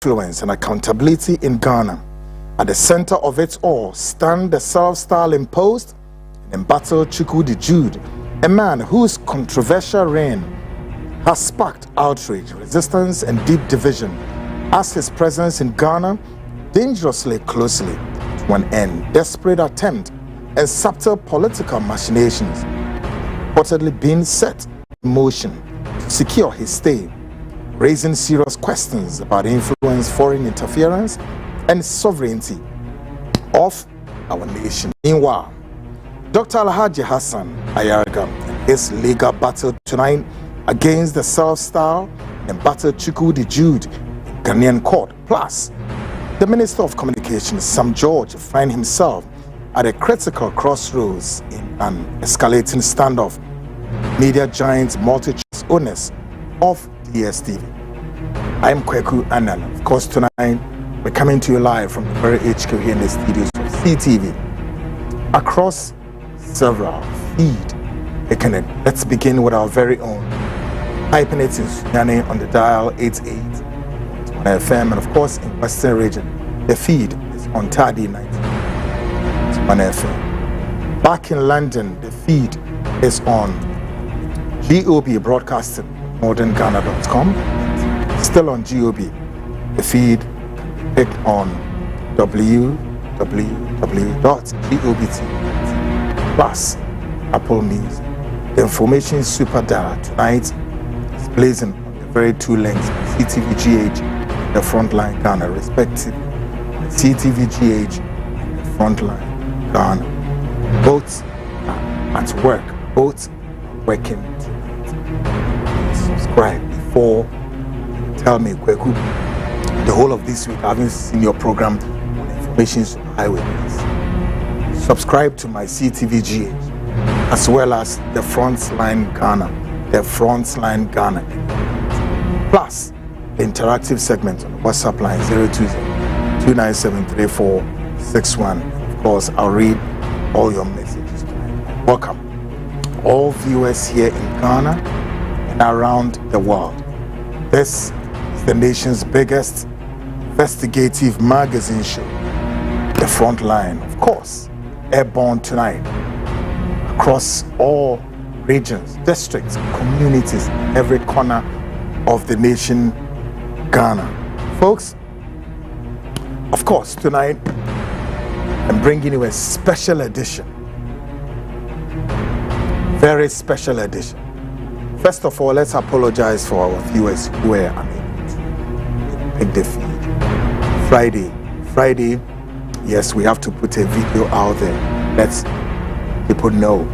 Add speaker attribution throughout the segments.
Speaker 1: influence and accountability in Ghana. At the center of it all stand the self-styled imposed and embattled Chukwudi Jude, a man whose controversial reign has sparked outrage, resistance, and deep division, as his presence in Ghana dangerously closely to an end. Desperate attempt and subtle political machinations reportedly being set in motion to secure his stay, raising serious questions about influence, foreign interference, and sovereignty of our nation. Meanwhile, Dr. Alhaji Hassan Ayariga and his legal battle tonight against the self-styled and embattled Chukwudi Jude in Ghanaian court. Plus, the Minister of Communications, Sam George, find himself at a critical crossroads in an escalating standoff. Media giants, multi-choice owners of DSTV. I am Kweku Anan. Of course, tonight we're coming to you live from the very HQ here in the studios of CTV across several feed. Let's begin with our very own. Hyping it in Sunyani on the dial 88 on FM, and of course in Western region the feed is on Tadi 90 on FM. Back in London, the feed is on GOB Broadcasting, northernghana.com. Still on GOB. The feed can be picked on www.gobt plus Apple Music. The information is super data tonight is blazing on the very two links, CTVGH and the Frontline Ghana, respectively. CTVGH and the Frontline Ghana. Both are at work, both are working tonight. Subscribe before you tell me, Kweku, the whole of this week I haven't seen your program on information highway. Subscribe to my CTVGH as well as the Frontline Ghana, plus the interactive segment on the WhatsApp line 020-297-3461. Of course, I'll read all your messages tonight. Welcome all viewers here in Ghana and around the world. This is the nation's biggest investigative magazine show, The Frontline, of course, airborne tonight across all regions, districts, communities, every corner of the nation, Ghana. Folks, of course, tonight I'm bringing you a special edition, very special edition. First of all, let's apologize for our viewers who were unable to pick the feed. Friday, yes, we have to put a video out there. Let's people know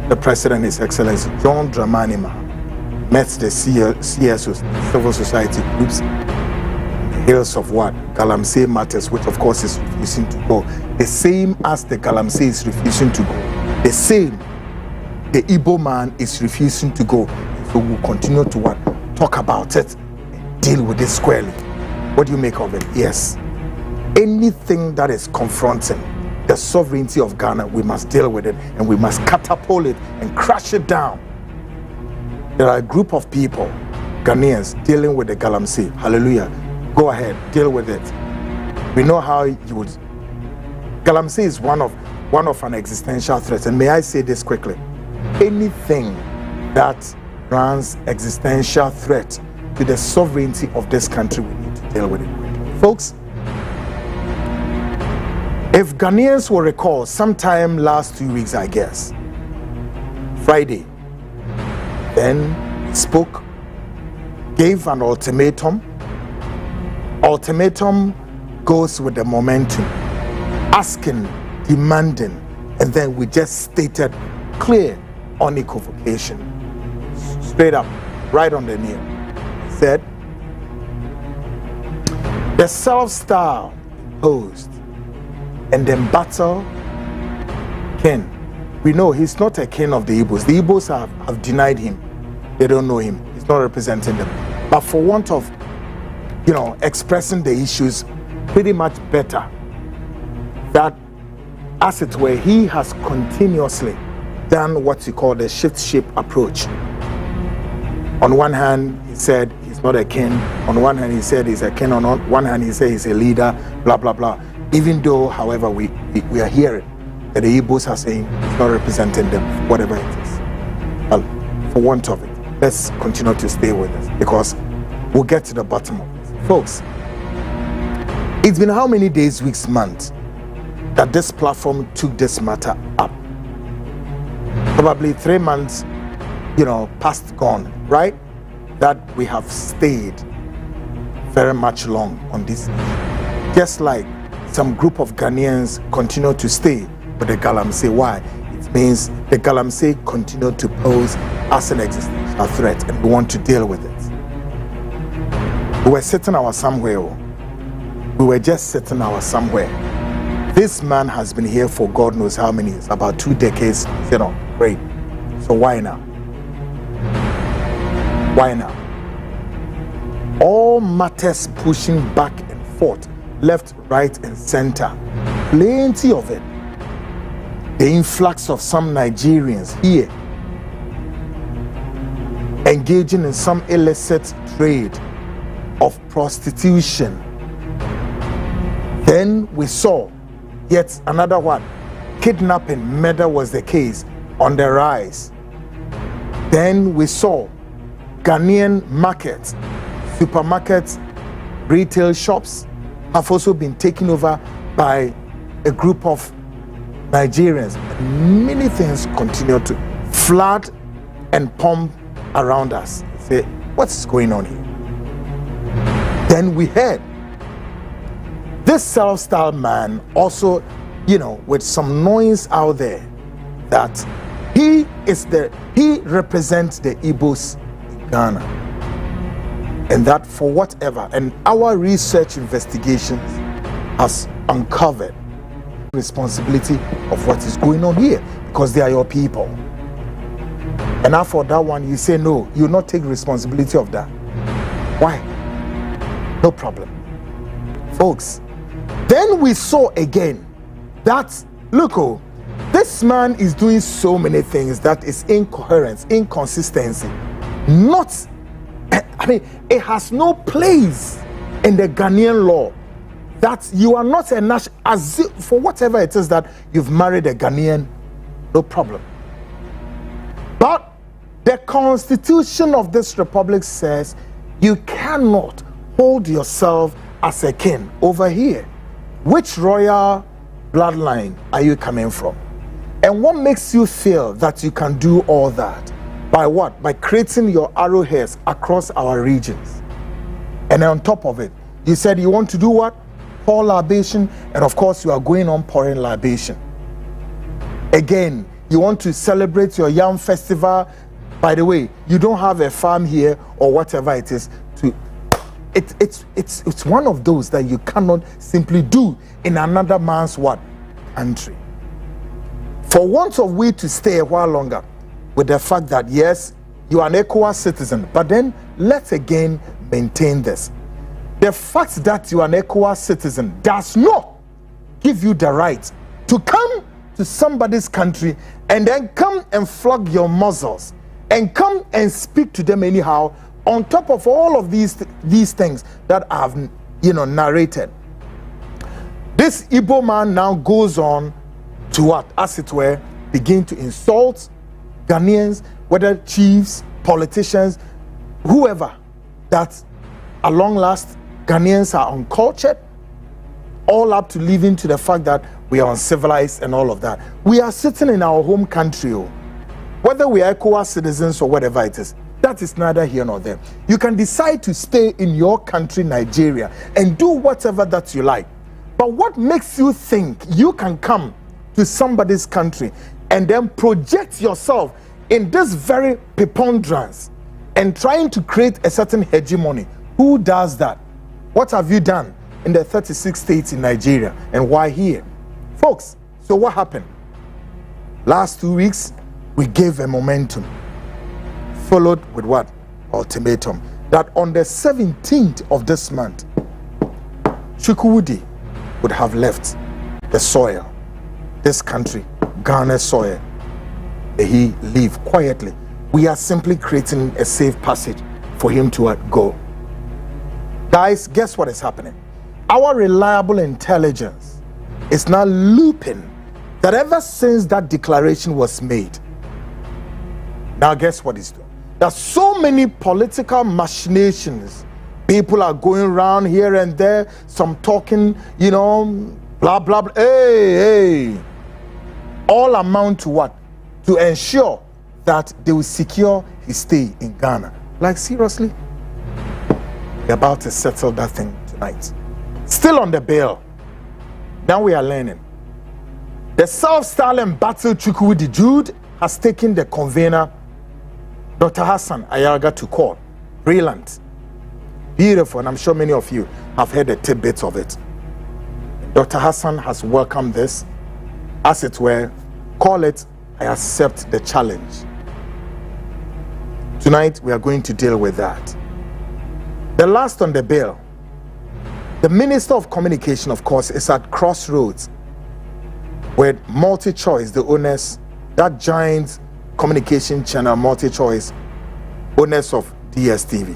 Speaker 1: the President, His Excellency John Dramani Mahama, met the CSOs, civil society groups, on the hills of what? Galamsey Matters, which of course is refusing to go. The same as the Galamsey is refusing to go. The same, the Igbo man is refusing to go. So we'll continue to what? Talk about it and deal with it squarely. What do you make of it? Yes. Anything that is confronting the sovereignty of Ghana, we must deal with it and we must catapult it and crash it down. There are a group of people, Ghanaians, dealing with the Galamsey. Hallelujah. Go ahead, deal with it. We know how you would. Galamsey is one of an existential threat. And may I say this quickly? Anything that runs existential threat to the sovereignty of this country, we need to deal with it quickly. Folks, if Ghanaians will recall, sometime last 2 weeks, I guess, Friday, then he spoke, gave an ultimatum. Ultimatum goes with the momentum, asking, demanding, and then we just stated clear unequivocation, straight up, right on the nail. Said, the self-style imposed and then battle king. We know he's not a king of the Igbos. The Igbos have denied him. They don't know him. He's not representing them. But for want of, expressing the issues pretty much better, that, as it were, he has continuously done what you call the shift shape approach. On one hand, he said he's not a king. On one hand, he said he's a king. On one hand, he said he's a leader, blah, blah, blah. Even though, however, we are hearing that the Igbos are saying it's not representing them, whatever it is. Well, for want of it, let's continue to stay with us because we'll get to the bottom of this. Folks, it's been how many days, weeks, months that this platform took this matter up? Probably 3 months, past gone, right? That we have stayed very much long on this issue. Just like some group of Ghanaians continue to stay with the Galamsey. Why? It means the Galamsey continue to pose as an existential threat and we want to deal with it. We were sitting our somewhere. We were just sitting our somewhere. This man has been here for God knows how many years, about 2 decades, great. So why now? Why now? All matters pushing back and forth, left, right, and center. Plenty of it. The influx of some Nigerians here engaging in some illicit trade of prostitution. Then we saw yet another one. Kidnapping, murder was the case on the rise. Then we saw Ghanaian markets, supermarkets, retail shops have also been taken over by a group of Nigerians. And many things continue to flood and pump around us. Say, what's going on here? Then we heard this self-styled man also, with some noise out there that he represents the Igbos in Ghana. And that for whatever, and our research investigations has uncovered responsibility of what is going on here because they are your people. And now for that one, you say no, you will not take responsibility of that. Why? No problem. Folks, then we saw again that, look, this man is doing so many things that is incoherence, inconsistency. It has no place in the Ghanaian law that you are not a national, for whatever it is that you've married a Ghanaian, no problem. But the constitution of this republic says you cannot hold yourself as a king over here. Which royal bloodline are you coming from? And what makes you feel that you can do all that? By what? By creating your arrowheads across our regions. And on top of it, you said you want to do what? Pour libation, and of course you are going on pouring libation. Again, you want to celebrate your yam festival. By the way, you don't have a farm here or whatever it is to. It's one of those that you cannot simply do in another man's what? Country. For want of we to stay a while longer with the fact that yes, you are an ECOWAS citizen, but then let's again maintain this. The fact that you are an ECOWAS citizen does not give you the right to come to somebody's country and then come and flog your muzzles and come and speak to them anyhow on top of all of these things that I've narrated. This Igbo man now goes on to what, as it were, begin to insult Ghanaians, whether chiefs, politicians, whoever, that at long last Ghanaians are uncultured, all up to leading to the fact that we are uncivilized and all of that. We are sitting in our home country, whether we are ECOWAS citizens or whatever it is. That is neither here nor there. You can decide to stay in your country, Nigeria, and do whatever that you like. But what makes you think you can come to somebody's country and then project yourself in this very preponderance and trying to create a certain hegemony? Who does that? What have you done in the 36 states in Nigeria, and why here? Folks, so what happened? Last 2 weeks, we gave a momentum, followed with what? Ultimatum. That on the 17th of this month, Chukwudi would have left the soil, this country, Ghana's soil. May he leave quietly. We are simply creating a safe passage for him to go. Guys, guess what is happening? Our reliable intelligence is now looping that ever since that declaration was made. Now guess what it's doing? There's so many political machinations. People are going around here and there, some talking, blah, blah, blah. Hey. All amount to what? To ensure that they will secure his stay in Ghana. Like, seriously? We're about to settle that thing tonight. Still on the bail. Now we are learning. The self-styled battle Chukwudi Jude has taken the convener, Dr. Hassan Ayariga, to court. Brilliant. Beautiful, and I'm sure many of you have heard the tidbits of it. Dr. Hassan has welcomed this, as it were. Call it, I accept the challenge. Tonight, we are going to deal with that. The last on the bill, the Minister of Communication, of course, is at crossroads with MultiChoice, the owners, that giant communication channel, MultiChoice, owners of DSTV.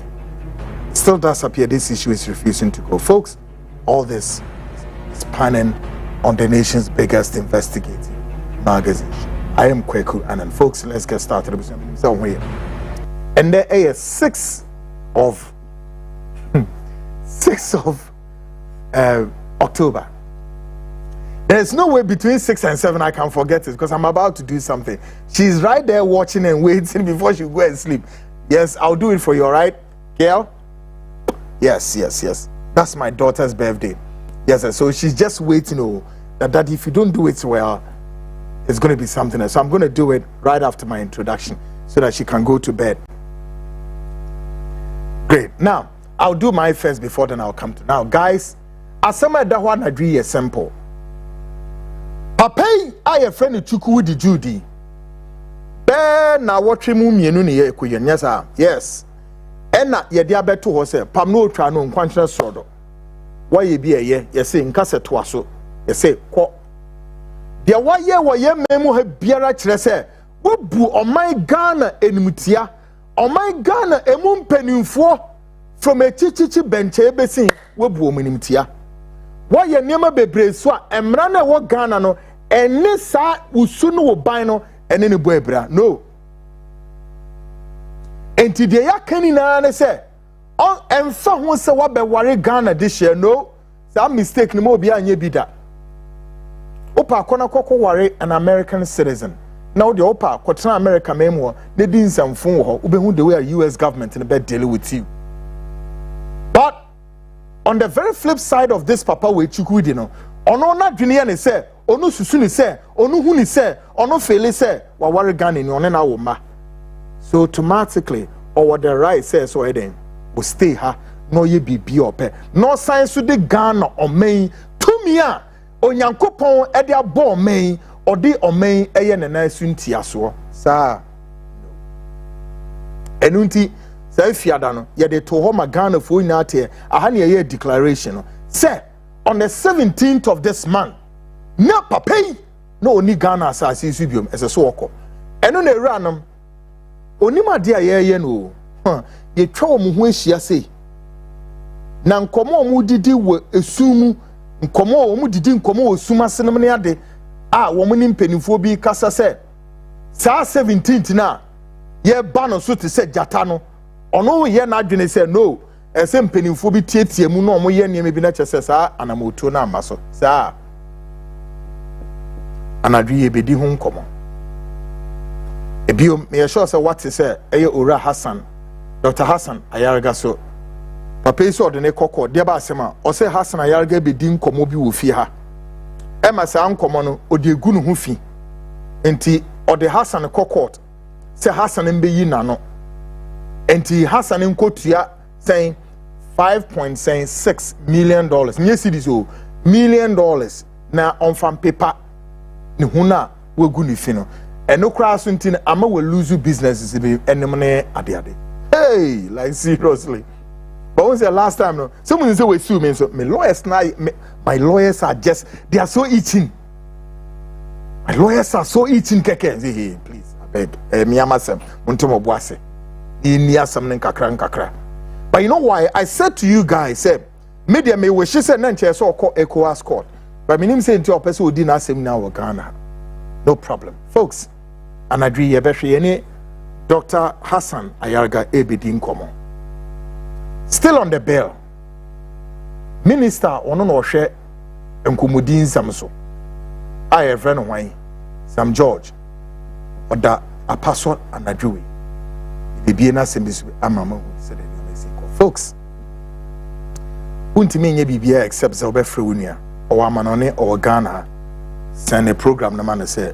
Speaker 1: Still does appear this issue is refusing to go. Folks, all this is panning on the nation's biggest investigative magazine. I am Kweku Anan. Folks, let's get started. And there is 6 of October. There's no way between 6 and 7 I can forget it, because I'm about to do something. She's right there watching and waiting before she go and sleep. Yes, I'll do it for you, all right, girl? Yes. That's my daughter's birthday. Yes, so she's just waiting that if you don't do it well, it's going to be something else. So I'm going to do it right after my introduction so that she can go to bed. Great. Now, I'll do my first before then I'll come to. Now, guys, asama da hwa na dwi simple. Papai aye friend Chukwudi Jude. Be na wotwe mu mienu ne ye ekoyenya sa. Yes. Ena ye dia beto ho se pam no otwa no nkwankyere sorodo. Wa ye bi eye ye se nka se to aso. Ye se kɔ. Dia wa ye memu ha biara kyerɛ se wo bu oman Ghana enimtia. Oman Ghana emu mpanimfo from a chichichi benche besin wo bu omanimtia. Wa ye niema bebre so a emra na wo Ghana no ene sa usu no wo ban no ene ne bo ebra. No. Enti de ya kani na ne se on emfa ho se wa be ware Ghana this year. No. That mistake no mo bi anye bi da. Opa akona kokko ware an American citizen. Now the opa kwotena America memo ne di nsamfo ho ubehu the way US government in be deal with you. But on the very flip side of this papa we Chukwudi no ono na dwene ne se ono susu ne se ono hu ne se ono fele se wa ware Ghana ni ono na wo ma. So automatically or the right says so eden will stay ha no ye bibi ope no sign so de Ghana omen tumi a onyankopon e de abo omen odi omen eye ne na sunti aso sa enunti sa fiada no ye de to ho ma Ghana fo nyina ate aha ne ye declaration no say on the 17th of this month na papai no oni Ghana asase su biom ese so okọ eno na ewuranam onima de ayeye no ye twa omu ho ahia sei na nkomo omu didi wo esumu nkomo omu didi nkomo osuma senem ne ade a wo mu ni mpanimfo bi kasa se saa 17th na ye ba no so te se jata no ono ye na adwene se no ese mpanimfo bi tietie mu no omo ye niam bi na kyese saa anamoto na amaso saa anadwi ye bedi ho nkomo ebiom me sure say what say eye ora Hassan Dr. Hassan Ayariga so papa iso de ne kokko de ba asema o say Hassan Ayariga bedi nkomo bi wo fi ha e ma sa nkomo no o de gu no ho fi enti o de Hassan kokko say Hassan mbe yi na no enti Hassan nkotua saying $5.6 million nye cedis o $1 million na on fan paper ne huna we gu ni fi no eno kra so ntin ama we lose businesses be enem ne ade hey like seriously but when the last time no someone say we sue me so my lawyers are just they are so itching. My lawyers are so itching keke say hey please I beg me amasem unto mo boase ni asam ne kakra But you know why? I said to you guys, media may wish said Nanche so called ECOWAS court. But my name said to a person who did not say now Ghana. No problem. Folks, and I agree any Dr. Hassan Ayariga Ebedin Komo. Still on the bell. Minister Ono share Nkumudin Samso. I have friend wine. Sam George. Or that a password and a Jewy. The Biena Simbis Amamo said folks. Unti me BBA except Zelbefre Unia or Amanone or Ghana send a program no man say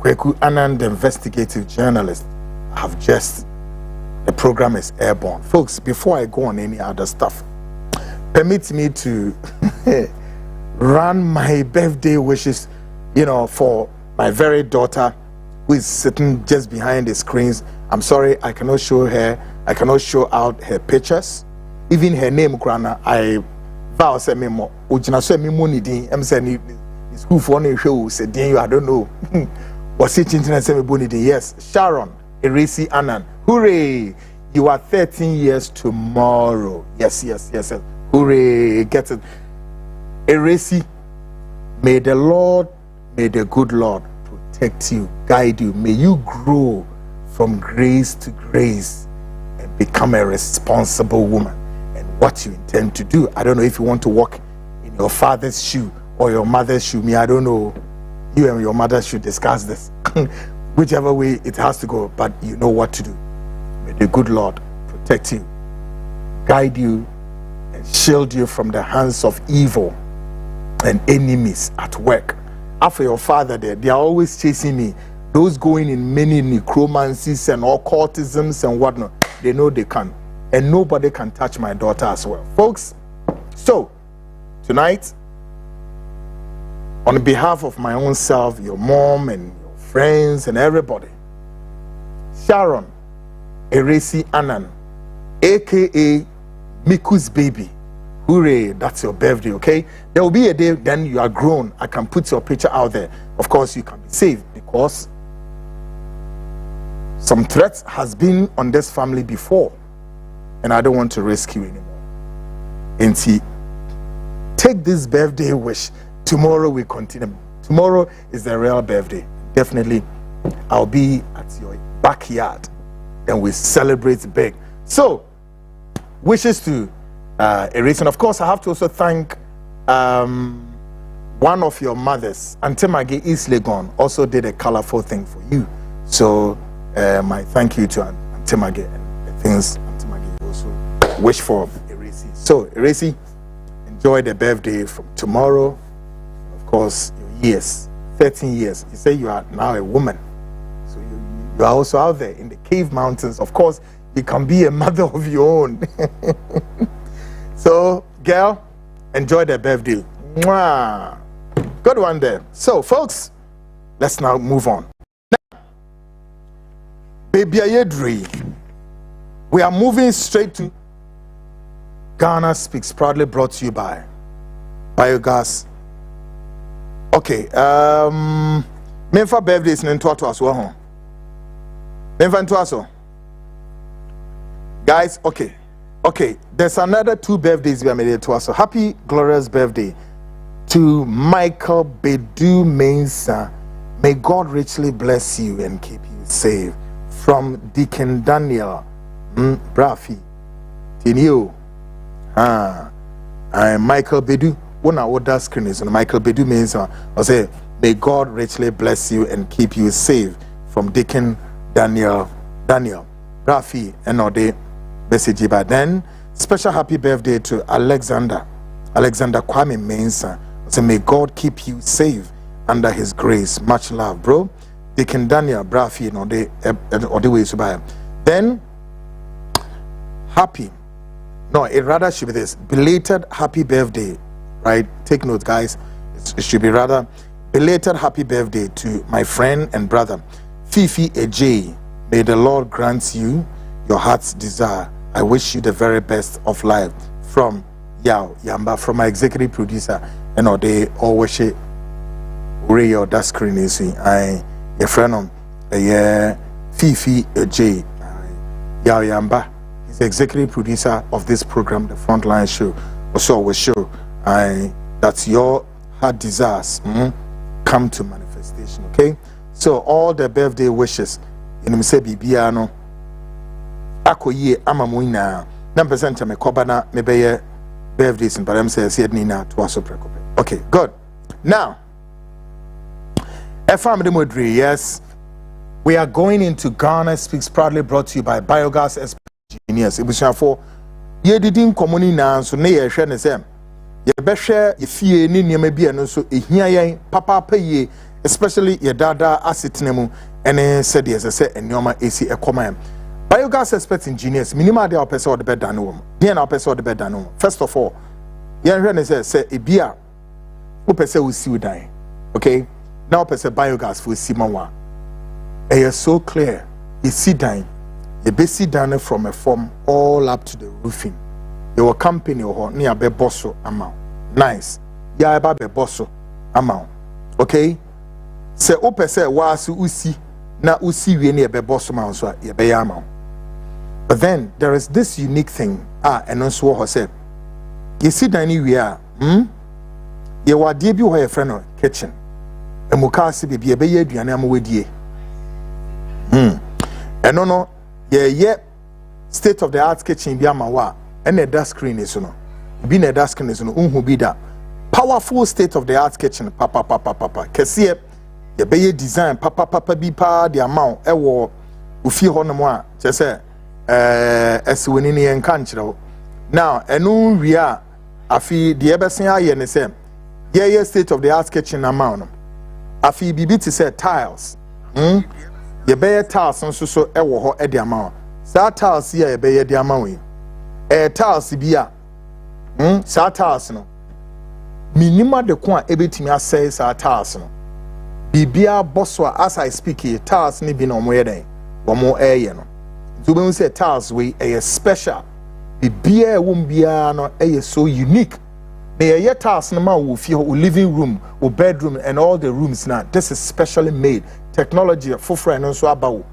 Speaker 1: Kweku Anand the investigative journalist have just the program is airborne. Folks, before I go on any other stuff, permit me to run my birthday wishes, for my very daughter who is sitting just behind the screens. I'm sorry, I cannot show her, I cannot show out her pictures. Even her name, Grana, I vow say me more. Ujina say me money din. I'm saying school for one show said you I don't know. Was it internet say me money din? Yes, Sharon Eresi Annan. Hooray! You are 13 years tomorrow. Yes. Hooray! Get it. Eresi, may the good Lord protect you, guide you. May you grow from grace to grace and become a responsible woman. And what you intend to do. I don't know if you want to walk in your father's shoe or your mother's shoe. Me, I don't know. You and your mother should discuss this. Whichever way it has to go, but you know what to do. May the good Lord protect you, guide you, and shield you from the hands of evil and enemies at work. After your father there, they are always chasing me. Those going in many necromancies and occultisms and whatnot, they know they can. And nobody can touch my daughter as well. Folks, so tonight, on behalf of my own self, your mom and your friends and everybody, Sharon Eresi Annan, aka Miku's baby. Hooray, that's your birthday, okay? There will be a day then you are grown. I can put your picture out there. Of course, you can be saved because some threats has been on this family before. And I don't want to risk you anymore. And see, take this birthday wish. Tomorrow we continue. Tomorrow is the real birthday. Definitely, I'll be at your backyard and we celebrate big. So, wishes to Erase. And of course, I have to also thank one of your mothers, Auntie Maggie East Legon, also did a colorful thing for you. So, my thank you to Auntie Maggie and the things Auntie Maggie also wish for Erase. So, Erase, enjoy the birthday from tomorrow. Of course, your years, 13 years. You say you are now a woman. So, you are also out there in the cave mountains. Of course, you can be a mother of your own. So, girl, enjoy the birthday. Mwah. Good one there. So, folks, let's now move on. Now, Baby Ayedri, we are moving straight to Ghana Speaks, proudly brought to you by Biogas. Okay, Memfa birthday is in Tuato as well. Memfa in Tuaso. Guys, okay, there's another 2 birthdays we are made to us. So happy, glorious birthday to Michael Bedu Mensa. May God richly bless you and keep you safe. From Deacon Daniel Brafi Tinio. Michael Bedu. When I order screen is on Michael Bedu Mensa. I say, may God richly bless you and keep you safe. From Deacon Daniel Brafi and Ode. Message. But then special happy birthday to Alexander Kwame Mensa. So may God keep you safe under his grace. Much love, bro. Deacon Daniel Brafi or the way to buy. Then it rather should be this belated happy birthday, right? Take note, guys. It should be rather belated happy birthday to my friend and brother Fifi Ej. May the Lord grant you your heart's desire. I wish you the very best of life. From Yamba, from my executive producer, and they always say, "Ray, that screen is your friend Fifi J. Yamba. He's the executive producer of this program, the Frontline show. Also, we show that your heart desires come to manifestation. Okay, so all the birthday wishes in me say bibiano akoye amamoina na present me kobana me be birthdays in Param says Nina to us. Okay, good. Now, FM Modri, yes, we are going into Ghana Speaks Proudly, brought to you by Biogas Engineers. It was for ye didn't communi now, so near share them. Ye beshe ye fee ni maybe and so here papa pay, especially ye dada asitinemu and said yes, I said and yoma AC a command. Biogas expert engineers, minima de person the bed than woman. Dear now person the bed than woman. First of all, Yan say a beer who person will see you die. Okay, now person biogas for Simawa. It is so clear. You see down, you be see down from a form all up to the roofing. Your company or near be bosso amount. Nice. Ya ba be bosso amount. Okay? Say open say was usi na usi we near be bosso amount so ya be amount. But then there is this unique thing. And also what said. You see down we are. You wa die bi ho your friend no kitchen. Emukasi bi be ye aduane amwedie. And no, yeah, state of the art kitchen be amawa, and a dark screen is no. Being a dark screen is no, be that powerful state of the art kitchen, papa. Kesiye, ye be design, papa be pa the amount, ewo, ufi honomwa, just say, as winning and country. Now, and no, we are, afi the ebesin aye and say, yeah, state of the art kitchen amount. Afi bibi to say tiles, ye be tiles so ewo ho e de ama sa tiles ye be ye de ama we tiles bia sa tiles no minima de ko a ebetimi asai sa tiles no bibia boso as I speak here tiles ni bi no mo ye den wo mo eye no so be say tiles we e special bibia won bia no e so unique the ye tiles no ma wo fi ho living room wo bedroom and all the rooms now this is specially made technology for friend and so about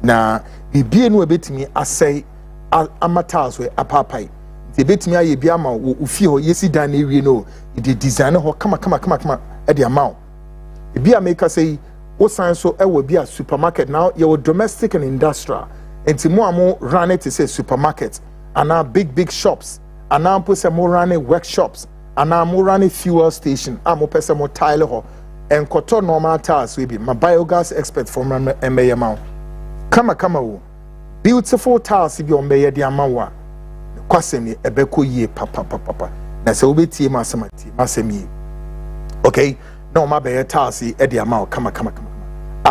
Speaker 1: na bibie no ebetimi asai amatals we apapai the betimi aye bia ma wo fi ho yesi dan na wie no the design ho kama e the amount e bia make say wo san so e wo bia supermarket now your domestic and industrial enti mo amo run it say supermarket and now big shops and now put some more running workshops and now more running fuel station amo pese mo tile ho and koto normal tiles we be my biogas expert from MA amount. Kama wo. Beautiful tiles be on be the amount. Kwasemi ebeko ye papa. Na se obetie masemi. Okay? No ma be tiles e the amount kama.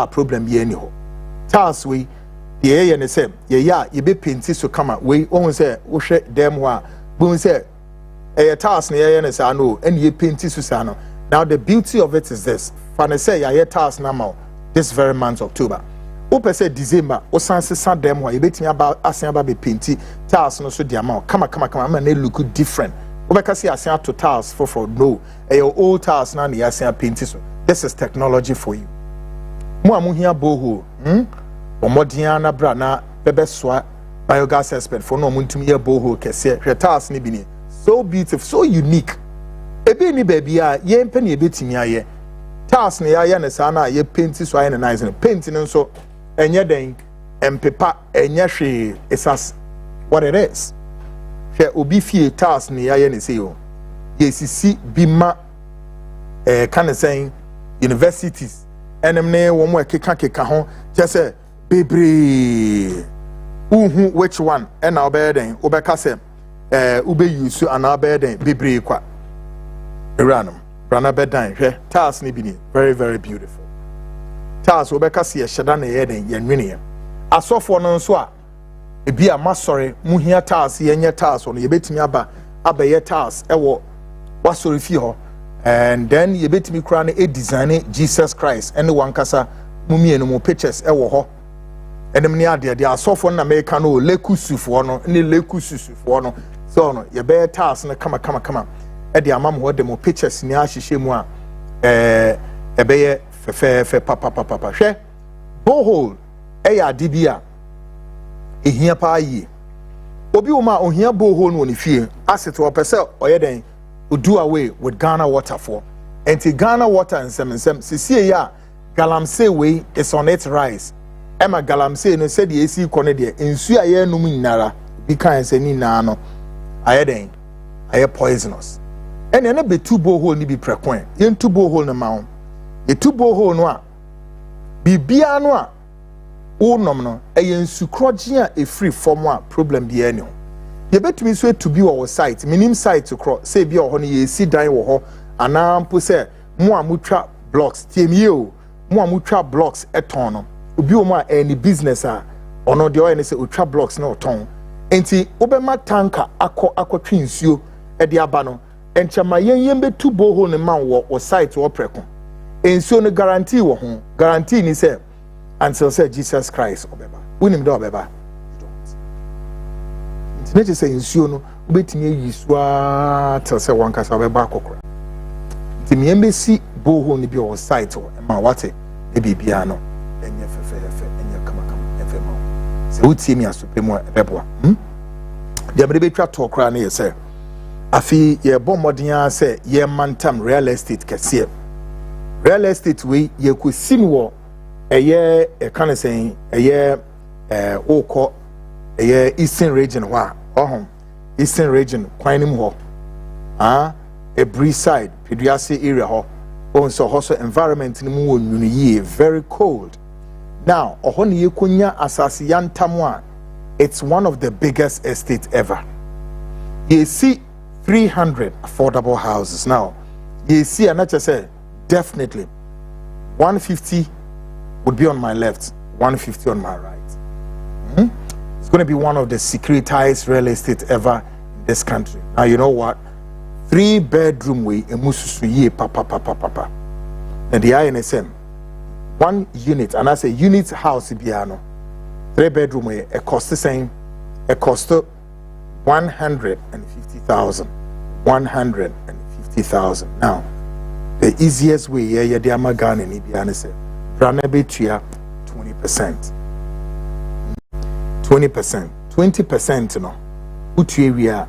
Speaker 1: Problem ye ni ho. Tiles we the ye ne say ye be painti so kama we won say wo hwe dem ho a bo say tiles ne ye ne say no and ye painti so sa no. Now the beauty of it is this. Fane say ya tiles now this very month October. Ope say December o sanse san dem ho ebetimi aba asen aba be painti tiles no so the amount. Kama ma na look different. Obeka say asen to tiles for no. Your old tiles na na asen painti so. This is technology for you. Mo amu hia boho. Omodian na bra na bebe soa biogas expert for no muntumi ye boho kese. Tiles ni bi ni so beautiful, so unique. Ebe ni baby a ye mpe na ebetimi aye tiles na ya na sa na ye painti so aye na nice na painting nso enye den empepa enye hwe esas what it is hwe obi fie tiles na ya na say o ye sisi bi ma kan say universities enem ne wo mo keka ho je bebre uhu which one and na obe den obeka say ube use and obe den bebre kwa Rana bedan tiles ni bi very very beautiful tiles obeka se yeshada na ye den yenwene asofo no nso a ebi a masori muhia tiles yenye tiles no yebetimi aba ye tiles ewo wasori fi ho and then yebetimi kura na design Jesus Christ and one kasa mumie no mo pictures ewo ho enem ni ade asofo na meka no lekusufo no ni lekususufo no so no yebe tiles na kama edi amam ho demo pictures ni ahihye mu a ebeye fe papa hwe borehole eya adibia ehia pa yi obi uma ohia borehole no fie asset wo pese oyeden do away with Ghana water for enti Ghana water nsem sisie ya galamsey we is on its rise ema galamsey no said the AC kone de ensu aye num nyinara bi kan se ni na no ayeden aye poisonous ene na be two borehole ni bi prekwan ye two borehole no ma ye two borehole no a bibia no a wonom no eye nsu kroje a e free form a problem bi ene ye betumi so to be our site minim site to cross say bi o ho no ye si dan wo ho ana mpo se mo a mutwa blocks tiemie o mo a mutwa blocks eton no obi o mo a any business a ono de o ene se utwa blocks na oton enti obema tanker akotwe nsuo e de aba no enchama yen betu borehole ne man wo site wo preko ensuo no guarantee wo ho guarantee ni se until say Jesus Christ obeba unim do obeba nti say nsuo no obetimi yisua till say wan kasa obeba akokora nti me mbesi borehole ni bi wo site wo ma wate e bibia no enye fefefe enye kama efe ma se utie mi asope mu ebeboa de abere betwa to kora na ye say afi ye bomodin say ye mantam real estate kese real estate we ye kosim wo eye e kan say eye oko eye eastern region wa eastern region kwanim ho a breeze side Peduase area ho so also environment ni mu wonu ye very cold now oho ne ye konya asase yantam a it's one of the biggest estates ever you see 300 affordable houses now you see and I just say definitely 150 would be on my left 150 on my right It's going to be one of the securitized real estate ever in this country. Now you know what? 3-bedroom way emususu ye papa. And the INSM 1 unit and I say unit house biano 3-bedroom way it cost the same. It cost 150,000. 150,000. Now the easiest way yeah the amagane ni biano say brana betua 20%. 20%, 20% no. Utu we are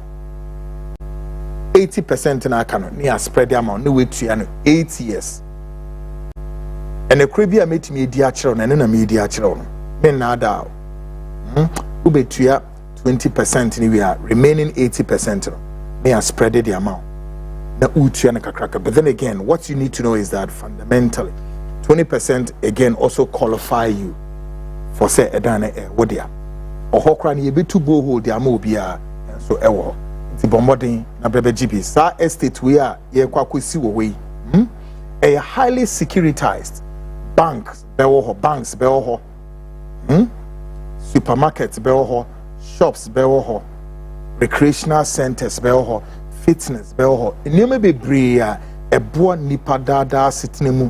Speaker 1: 80% na kano. Ni a spread the amount. No wait to 8 years. And the cribia made me dear children and then a media children. Men na da. Ube to 20% ni we are remaining 80% no. Ni a spread the amount. Na utu na kakraka. But then again, what you need to know is that fundamentally, 20% again also qualify you for say edane wodia. Ohokra ni yebetu borehole de ama obia so ewo nti bomodin na brebe GB sa estate we a ye kwakosi wo we a highly securitized banks bewo ho supermarkets bewo ho shops bewo ho recreational centers bewo ho fitness bewo ho enema bebre a ebo nipa dada sitinemu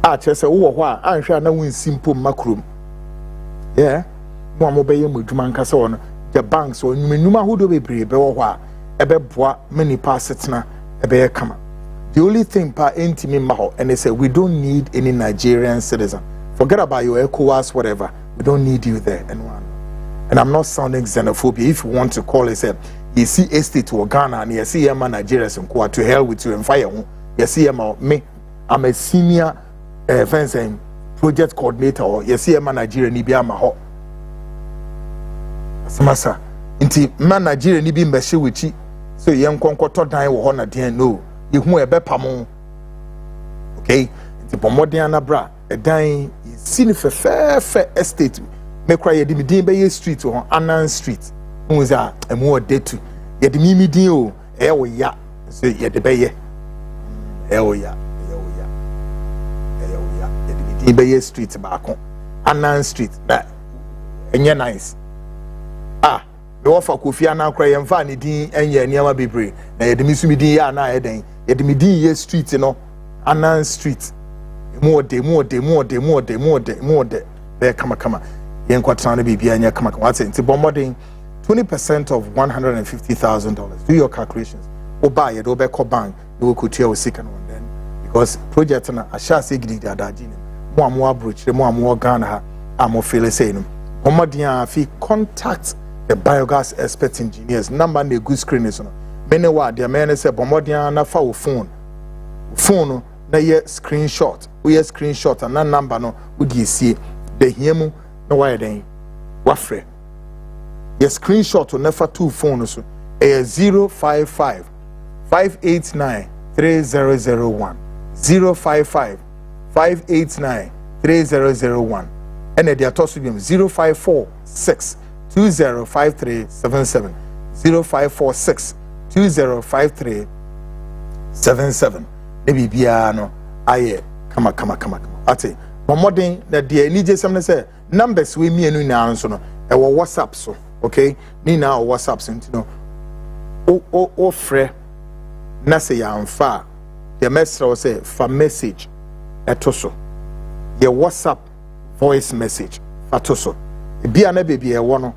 Speaker 1: a chese wo ho a anhwe na won simple makrom yeah mo be ye modwuma nkasa wono the banks or nyuma hodo bebre be wo ho a ebe boa many passetna ebe kama the only thing pa entimi ma ho and they say we don't need any Nigerian citizen forget about your ECOWAS whatever we don't need you there and I'm not sounding xenophobia if you want to call it say you see estate to Ghana and you see Yama Nigerians and to hell with you and fire you see Yama me I'm a senior fencing project coordinator or you see Yama Nigeria ni bia ma ho Samasa inti man Nigeria ni bi mbehye wichi so yen konkoto dan wo ho na den no ye hu ebe pamo okay inti pomoden na bra edan si ni fefe estate me kra ye di midin be ye street ho Anan street hu za emu odetu ye di mimidin o e wo ya so ye de be ye e wo ya ye di midin be ye street ba ko Anan street na enye nice the offer Kofi Annan kra yemfa ne din enye niama bebre na yedimi sumidin ya na eden yedimi din ye street no Anan street more de be kama yen kwatana na bibia anya kama what say bomodin 20% of $150,000 do your calculations o buy ye do be ko bank do ko tua o sika no then because project na asha se gidi dadaji mo amwo abrochire mo amwo Ghana ha amo feel say no bomodin a fi contact the biogas expert engineers. Number the good screen is on. Many what the man say bombardier na fa phone. Phone na ye screenshot. We ye screenshot and na number no would you see the hiemu no why then wafre. Ye screenshot on never two phones so 055 589 3001 055 589 3001 and the atosubium 0546 205377 0546 205377 maybe biano aye kama ate modern that the need some say numbers we me anu na so no e wo WhatsApp so okay ni na WhatsApp so ntino o frɛ na say ya amfa the message say fa message etoso your WhatsApp voice message fatoso bia na baby e wo no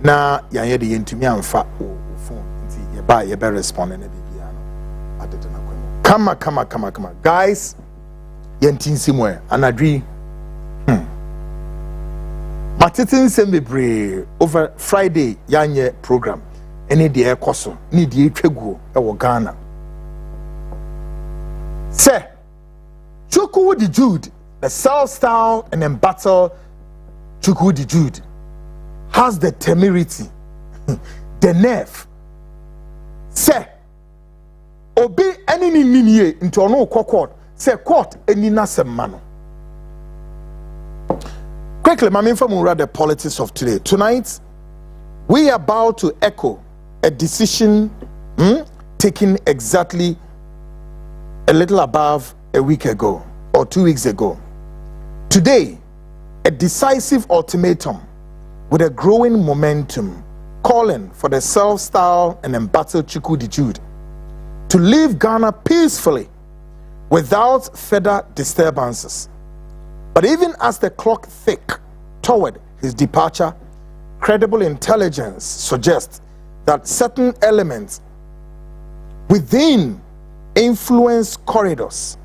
Speaker 1: na ya ye de yentumi amfa phone nti ye ba ye be respond na baby ano adede na kama guys yentinsi mo anadwi matitin sembebre over Friday yanye program any de ekoso ni de etwaguo e wo Ghana say Chukwudi Jude, the self-styled and embattled Chukwudi Jude, has the temerity, the nerve. Say, obi any ninye into no court. Say court any nasemano. Quickly, my inform read the politics of today. Tonight, we are about to echo a decision taken exactly a little above a week ago or 2 weeks ago. Today, a decisive ultimatum with a growing momentum calling for the self-styled and embattled Chukwudi Jude to leave Ghana peacefully without further disturbances. But even as the clock ticks toward his departure, credible intelligence suggests that certain elements within influence corridors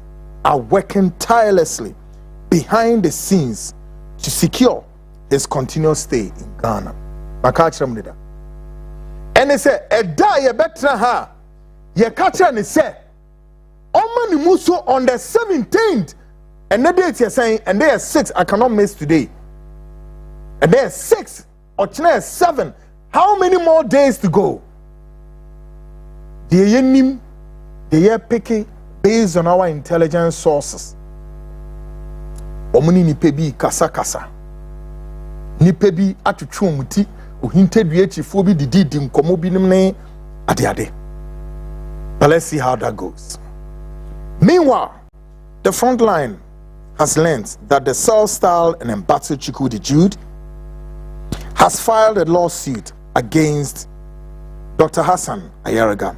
Speaker 1: are working tirelessly behind the scenes to secure his continuous stay in Ghana. And they say, a die ye better ha. Ye catch and say, Omani Muso on the 17th. And the date you're saying, and there are 6, I cannot miss today. And there are 6, or 7. How many more days to go? The yenim, the year picky, based on our intelligence sources. Omuni ni pebi kasa. Ni pebi atuchu muti, uhinte duechi fobi didi nkomo binimne ade. But let's see how that goes. Meanwhile, the Frontline has learned that the self-styled and embattled Chukwudi Jude has filed a lawsuit against Dr. Hassan Ayariga,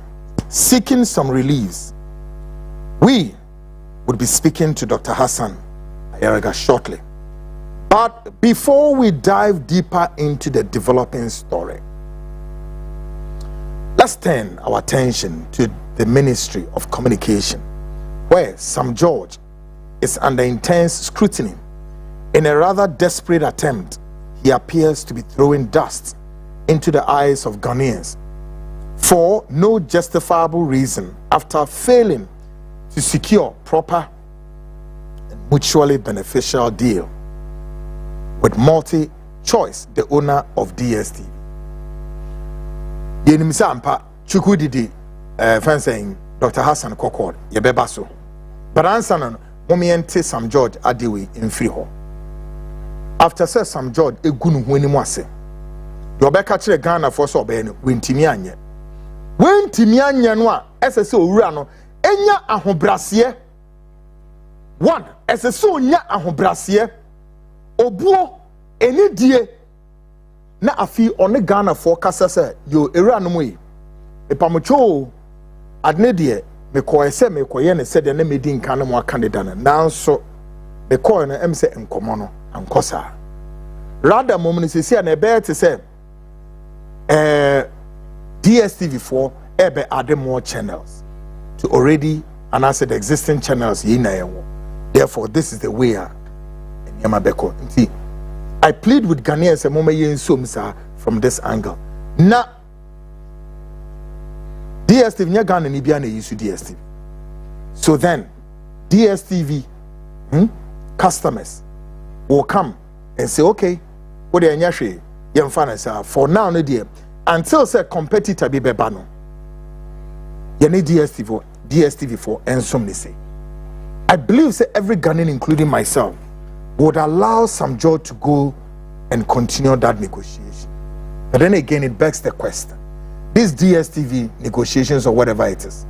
Speaker 1: seeking some reliefs. We would be speaking to Dr. Hassan Ayariga shortly. But before we dive deeper into the developing story, let's turn our attention to the Ministry of Communication, where Sam George is under intense scrutiny. In a rather desperate attempt, he appears to be throwing dust into the eyes of Ghanaians for no justifiable reason after failing to secure proper and mutually beneficial deal with Multi-Choice, the owner of DSTV. Yenimisa ampa Chukwudi saying Dr. Hassan Kokor yebebaso. But answer no momiente Sam George adewe in free. After says Sam George egunu hu enimu ase. Yobeka kire Ghana for so be no wentimi anye. Wentimi anye no a esese owura no enya ahobrase. 1 esese onya ahobrase. Obuo enidie na afi one Ghana for kasa se yo ewura no mu epamocho adne de me koyese me koye ne se de na medi nkan no aka ne da na nanso me koy no em se enkomo no ankosa rather mom ne sesi na be te se DSTV4 ebe add more channels to already announce the existing channels yi na yewo. Therefore this is the way I plead with Ghanaians and mama yen so msa from this angle. Now, DSTV nya Ghana ni bia na use DSTV. So then DSTV customers will come and say, okay, what they nyahwe yemfa na say for now no dear until say competitor be beba no. You need DSTV for and some they say. I believe say every Ghanaian, including myself, would allow Sam George to go and continue that negotiation. But then again, it begs the question: these DSTV negotiations or whatever it is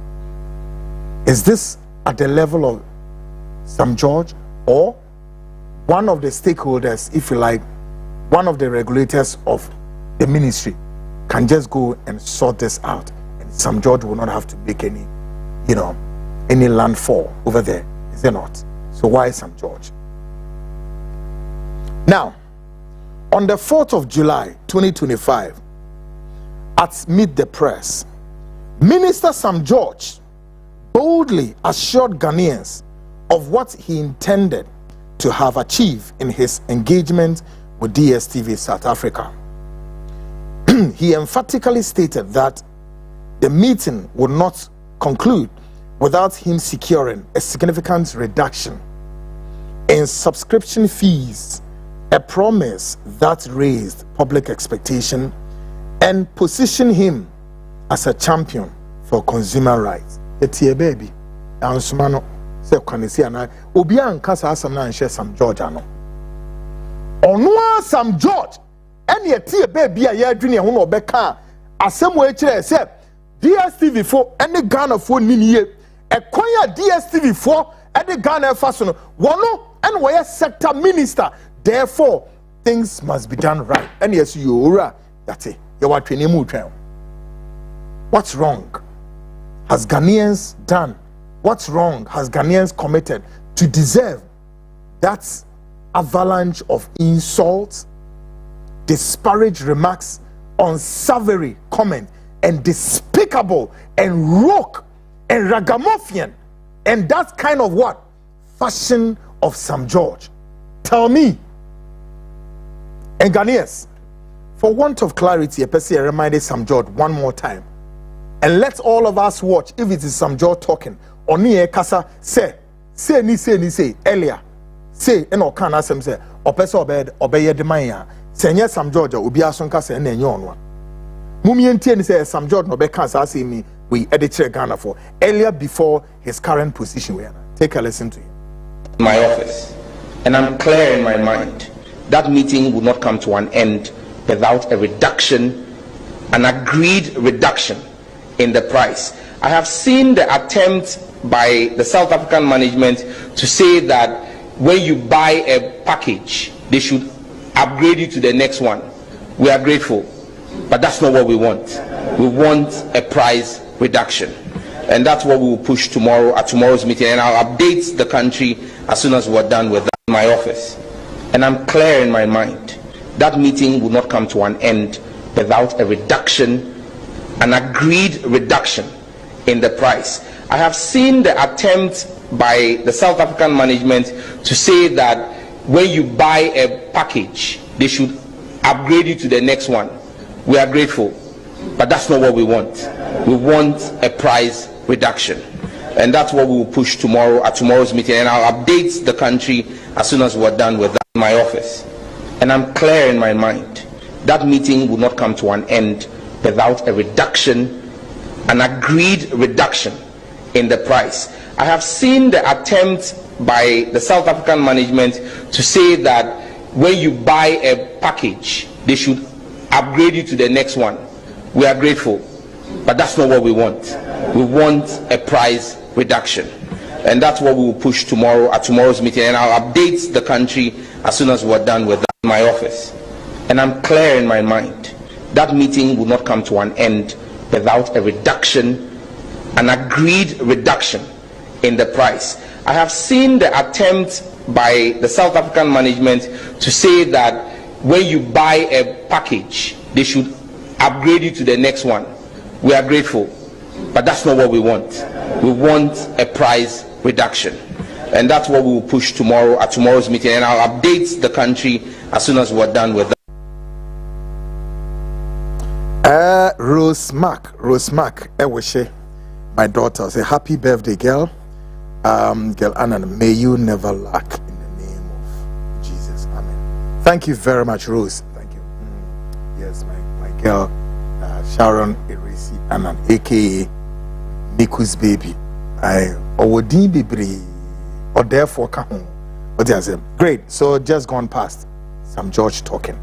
Speaker 1: this at the level of Sam George or one of the stakeholders, if you like, one of the regulators of the ministry can just go and sort this out, and Sam George will not have to make any, any landfall over there, is it not? So why Sam George? Now, on the 4th of July 2025, at Meet the Press, Minister Sam George boldly assured Ghanaians of what he intended to have achieved in his engagement with DSTV South Africa. He emphatically stated that the meeting would not conclude without him securing a significant reduction in subscription fees, a promise that raised public expectation and positioned him as a champion for consumer rights. Etie baby, ansumano se kwanisi ana obi anka sa asam na nhye Sam George ano. Ono Sam George ene etie baby a ya adwene ho no obeka asem wo ekire se DSTV fo ene Ghana fo niniye ekwan ya DSTV fo ene Ghana fa so no wono ene wo sector minister, therefore things must be done right. And yes, you ora yate you wa twene mu twan. What's wrong has Ghanaians done? What's wrong has Ghanaians committed to deserve that avalanche of insults, disparaged remarks, unsavory comment, and despicable and rogue and ragamuffin and that kind of what? Fashion of Sam George? Tell me. And Ghanaians, for want of clarity, I reminded Sam George one more time. And let all of us watch if it is Sam George talking. Oni kasa say earlier. Say eno kan asem say opese obeye de man ya. Say nye Sam George obi aso kasa na enye onwa. Mumi entie ni say Sam George no be kan say me we edit Ghana for earlier before his current position. Take a listen to him.
Speaker 2: My office, and I'm clear in my mind that meeting would not come to an end without a reduction, an agreed reduction in the price. I have seen the attempt by the South African management to say that when you buy a package, they should upgrade you to the next one. We are grateful, but that's not what we want. We want a price reduction, and that's what we will push tomorrow at tomorrow's meeting, and I'll update the country as soon as we're done with that in my office. And I'm clear in my mind that meeting will not come to an end without a reduction, an agreed reduction in the price. I have seen the attempt by the South African management to say that when you buy a package, they should upgrade you to the next one. We are grateful, but that's not what we want. We want a price reduction, and that's what we will push tomorrow at tomorrow's meeting, and I'll update the country as soon as we're done with that in my office. And I'm clear in my mind that meeting will not come to an end without a reduction, an agreed reduction in the price. I have seen the attempt by the South African management to say that when you buy a package, they should upgrade you to the next one. We are grateful, but that's not what we want. We want a price reduction, and that's what we will push tomorrow at tomorrow's meeting, and I'll update the country as soon as we're done with that in my office. And I'm clear in my mind that meeting will not come to an end without a reduction, an agreed reduction in the price. I have seen the attempt by the South African management to say that when you buy a package, they should upgrade you to the next one. We are grateful, but that's not what we want. We want a price reduction, and that's what we will push tomorrow at tomorrow's meeting, and I'll update the country as soon as we're done with that.
Speaker 1: Rose Mac, Eweshe, my daughter, say happy birthday, girl. Girl Anna, may you never lack in the name of Jesus. Amen. Thank you very much, Rose. Thank you. Yes, my girl, Sharon Erisi Anna, aka Niku's baby. I Owodi Bibri, or therefore come. What did I say? Great. So just gone past some George talking.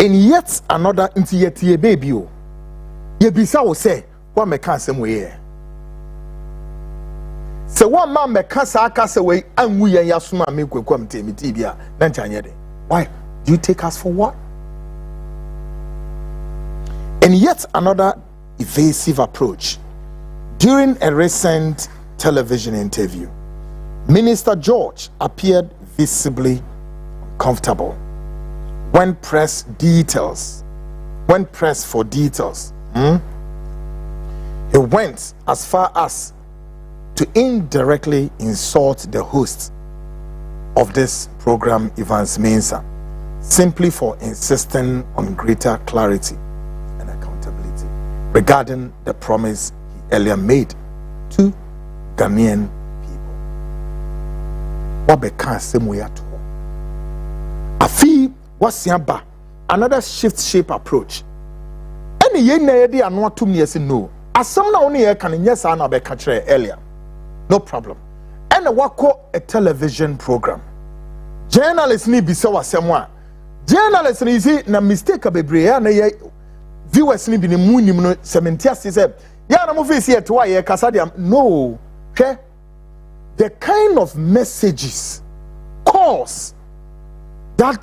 Speaker 1: And yet another into yet ye baby. Ye bisa will say, what me can some way. So one man me casa away and we and Yasuma make we come to me tibia. Why? Do you take us for what? And yet another evasive approach. During a recent television interview, Minister George appeared visibly uncomfortable when pressed for details. He went as far as to indirectly insult the host of this program, Evans Mensah, simply for insisting on greater clarity and accountability regarding the promise he earlier made to Ghanaian people. What bekan same way at all? Afi what's yaba? Another shift shape approach. Any ye na yedi anwa tum ni yesi no. Asam na oni ye kan yes ana be katre earlier. No problem. And wako a television program. Journalists ni bisa wasemwa. Journalists ni isi na mistake bebre na ye viewers ni bi ni mu ni no 70 say ya na mo face here to why ye kasa dia no. Okay? The kind of messages, calls that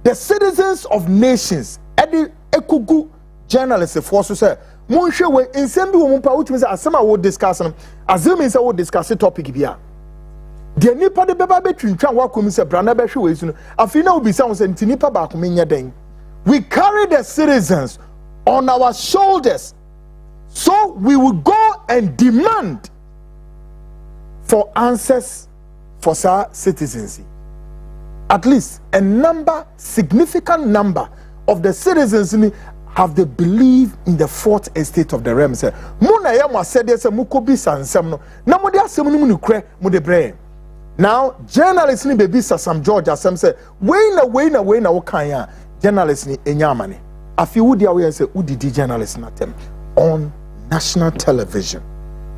Speaker 1: the citizens of nations, Eddie Ekugu journalists, force say, Monshe we in sembi wo mpa which means asema wo discuss no asem means wo discuss topic bia de nipa de beba betwintwa wa komi se brana be hwe we su no afina obi sa wo se ntinipa ba ko menya den. We carry the citizens on our shoulders, so we will go and demand for answers for our citizens. At least a significant number of the citizens have the belief in the fourth estate of the realm. Say, Muna ya said yes, Mukobi Sansam no. Na mo de asem ni mu kure mo de bre. Now journalists ni baby Sam George asem say, way na wo kan ya journalists ni enyamane. Afi wudi awe say udidi journalists na tem on national television.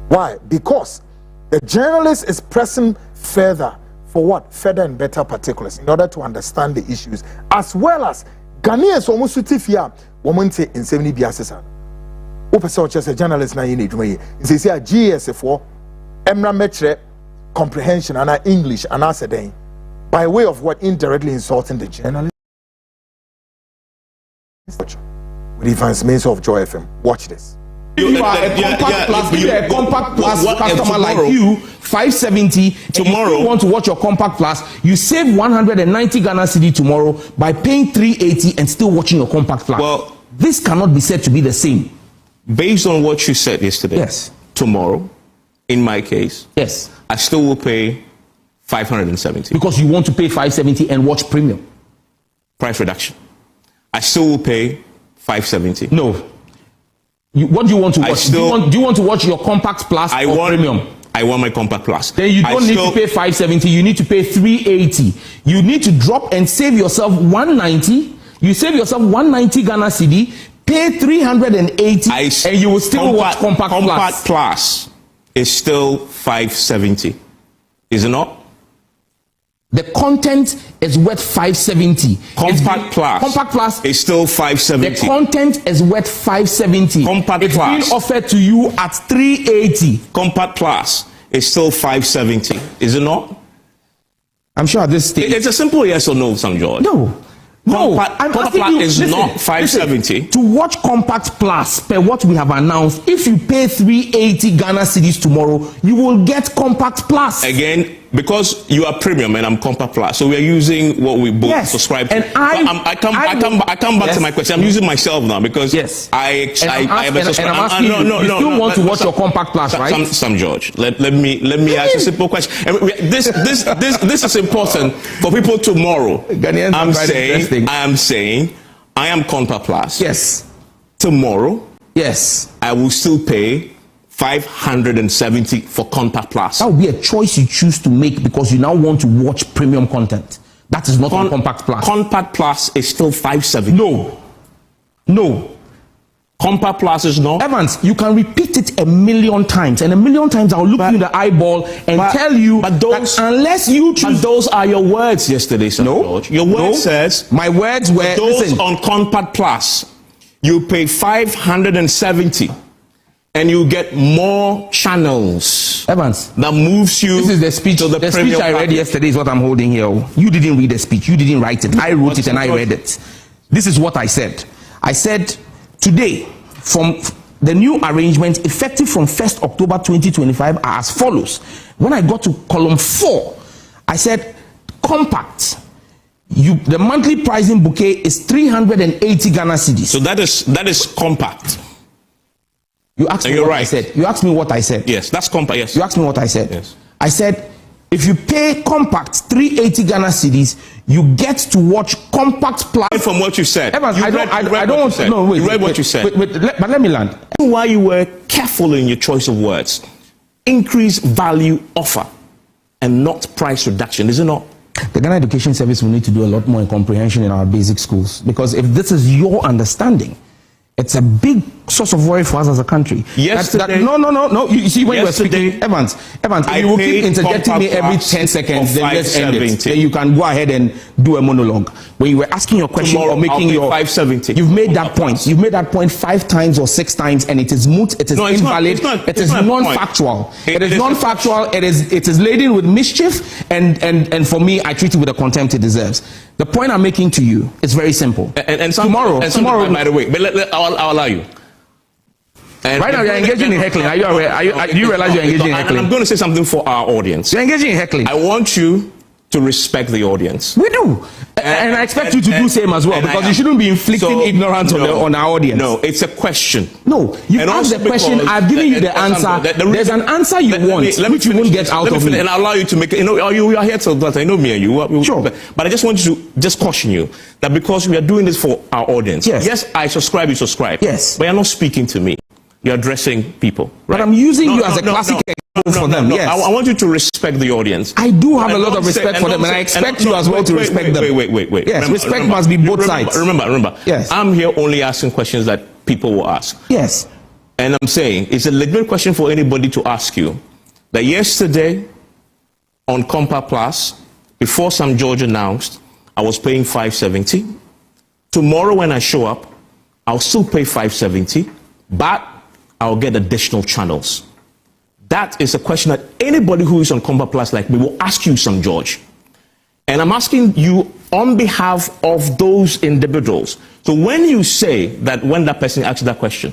Speaker 1: Why? Because the journalist is pressing further for what? Further and better particulars in order to understand the issues, as well as Ghanaians almost tifia woman say in 70 biasesa. Opesa just a journalist na you need me. Say GS4 Emra Metre comprehension and English and answer then by way of what indirectly insulting the journalist. With Evans Mensah of Joy FM. Watch this.
Speaker 3: You are a compact plus customer like you, 570 tomorrow. If you want to watch your compact plus, you save 190 Ghana cedi tomorrow by paying 380 and still watching your compact plus.
Speaker 4: Well,
Speaker 3: this cannot be said to be the same.
Speaker 4: Based on what you said yesterday,
Speaker 3: yes.
Speaker 4: Tomorrow, in my case,
Speaker 3: yes,
Speaker 4: I still will pay 570
Speaker 3: because you want to pay 570 and watch premium
Speaker 4: price reduction. I still will pay 570.
Speaker 3: No. What do you want to watch? Do you want to watch your compact plus or premium?
Speaker 4: I want my compact plus.
Speaker 3: Then you don't need to pay 570. You need to pay 380. You need to drop and save yourself 190. You save yourself 190 Ghana cedi. Pay 380, and you will still watch compact plus.
Speaker 4: Compact plus is still 570. Is it not?
Speaker 3: The content is worth 570.
Speaker 4: Compact plus is still 570.
Speaker 3: The content is worth 570.
Speaker 4: Compact plus
Speaker 3: being offered to you at 380.
Speaker 4: Compact plus is still 570. Is it not?
Speaker 3: I'm sure at this stage.
Speaker 4: It's a simple yes or no, Sam George.
Speaker 3: No.
Speaker 4: Compact plus is not 570.
Speaker 3: Listen, to watch Compact Plus per what we have announced, if you pay 380 Ghana cedis tomorrow, you will get Compact Plus.
Speaker 4: Again, because you are premium and I'm Compact Plus, so we are using what we both subscribe to.
Speaker 3: And I come
Speaker 4: back to my question. I'm using myself now because I have a subscription.
Speaker 3: I'm asking you still want to watch your Compact Plus, right?
Speaker 4: Sam George, let me ask a simple question. This is important for people tomorrow. I'm saying I am Compact Plus.
Speaker 3: Yes.
Speaker 4: Tomorrow,
Speaker 3: yes,
Speaker 4: I will still pay 570 for Compact Plus.
Speaker 3: That will be a choice you choose to make because you now want to watch premium content. That is not on Compact Plus.
Speaker 4: Compact Plus is still 570.
Speaker 3: No.
Speaker 4: Compact Plus is not.
Speaker 3: Evans, you can repeat it a million times, and a million times I'll look you in the eyeball and tell you that unless you choose.
Speaker 4: But those are your words yesterday, Sir George. Your word says.
Speaker 3: My words were.
Speaker 4: Those on Compact Plus, you pay 570 and you get more channels.
Speaker 3: Evans,
Speaker 4: that moves you.
Speaker 3: This is the speech. The speech I read yesterday is what I'm holding here. You didn't read the speech. You didn't write it. I wrote it and I read it. This is what I said. I said today, from the new arrangement effective from 1st October 2025 are as follows. When I got to column 4, I said compact. The monthly pricing bouquet is 380 Ghana cedis.
Speaker 4: So that is compact.
Speaker 3: You asked me what I said. You asked me what I said.
Speaker 4: Yes, that's compact. Yes.
Speaker 3: You asked me what I said.
Speaker 4: Yes.
Speaker 3: I said if you pay compact 380 Ghana cedis, you get to watch Compact Plus.
Speaker 4: From what you said,
Speaker 3: Evans, I don't want to. No, wait.
Speaker 4: You read what you said.
Speaker 3: But let me land.
Speaker 4: Why you were careful in your choice of words? Increase value offer, and not price reduction. Is it not?
Speaker 3: The Ghana Education Service will need to do a lot more in comprehension in our basic schools, because if this is your understanding, it's a big source of worry for us as a country.
Speaker 4: Yesterday,
Speaker 3: no. You see, when you were speaking, Evans, if you will keep interjecting me every 10 seconds, then just end it. Then you can go ahead and do a monologue. When you were asking your question or making your
Speaker 4: 570,
Speaker 3: you've made that point. You've made that point 5 times or 6 times, and it is moot. It is invalid. It is non-factual. It is non-factual. It is laden with mischief, and for me, I treat it with the contempt it deserves. The point I'm making to you is very simple.
Speaker 4: And tomorrow, by the way, but I'll allow you.
Speaker 3: And right now, you're engaging in heckling. Are you aware? Do you realize you're engaging in heckling?
Speaker 4: I'm going to say something for our audience.
Speaker 3: You're engaging in heckling.
Speaker 4: I want you to respect the audience.
Speaker 3: We do. And I expect you to do same as well, because you shouldn't be inflicting ignorance on our audience.
Speaker 4: No, it's a question.
Speaker 3: No, you asked the question, I've given you the answer. There's an answer you want, which you won't get out of me.
Speaker 4: And I'll allow you to make it. You are here till that. I know me and you.
Speaker 3: Sure.
Speaker 4: But I just want you to just caution you that because we are doing this for our audience.
Speaker 3: Yes,
Speaker 4: I subscribe, you subscribe.
Speaker 3: Yes.
Speaker 4: But you're not speaking to me. You're addressing people. Right?
Speaker 3: But I'm using you as a classic example for them. Yes.
Speaker 4: I want you to respect the audience.
Speaker 3: I do have a lot of respect for them, and I expect you as well to respect them.
Speaker 4: Wait.
Speaker 3: Yes, respect must be both sides.
Speaker 4: Remember.
Speaker 3: Yes.
Speaker 4: I'm here only asking questions that people will ask.
Speaker 3: Yes.
Speaker 4: And I'm saying it's a legitimate question for anybody to ask you that yesterday on Compact Plus, before Sam George announced, I was paying 570. Tomorrow when I show up, I'll still pay 570, but I'll get additional channels. That is a question that anybody who is on Compact Plus like me will ask you, Sam George. And I'm asking you on behalf of those individuals. So when you say that when that person asks that question,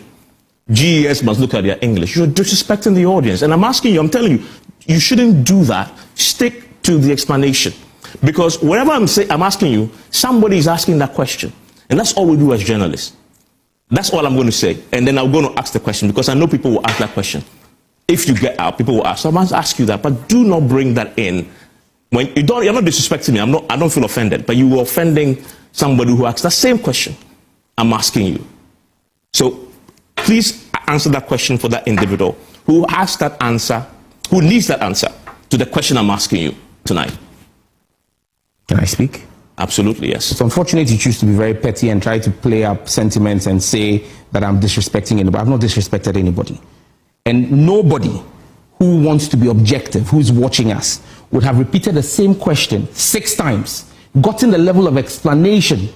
Speaker 4: GES must look at their English, you're disrespecting the audience. And I'm asking you, I'm telling you, you shouldn't do that. Stick to the explanation. Because whenever I'm asking you, somebody is asking that question. And that's all we do as journalists. That's all I'm going to say. And then I'm going to ask the question, because I know people will ask that question. If you get out, people will ask. So I must ask you that, but do not bring that in. When you're not disrespecting me. I don't feel offended, but you were offending somebody who asked that same question. I'm asking you. So please answer that question for that individual who asked that answer, who needs that answer to the question I'm asking you tonight.
Speaker 3: Can I speak?
Speaker 4: Absolutely, yes.
Speaker 3: It's unfortunate you choose to be very petty and try to play up sentiments and say that I'm disrespecting anybody. I've not disrespected anybody. And nobody who wants to be objective, who is watching us, would have repeated the same question 6 times, gotten the level of explanation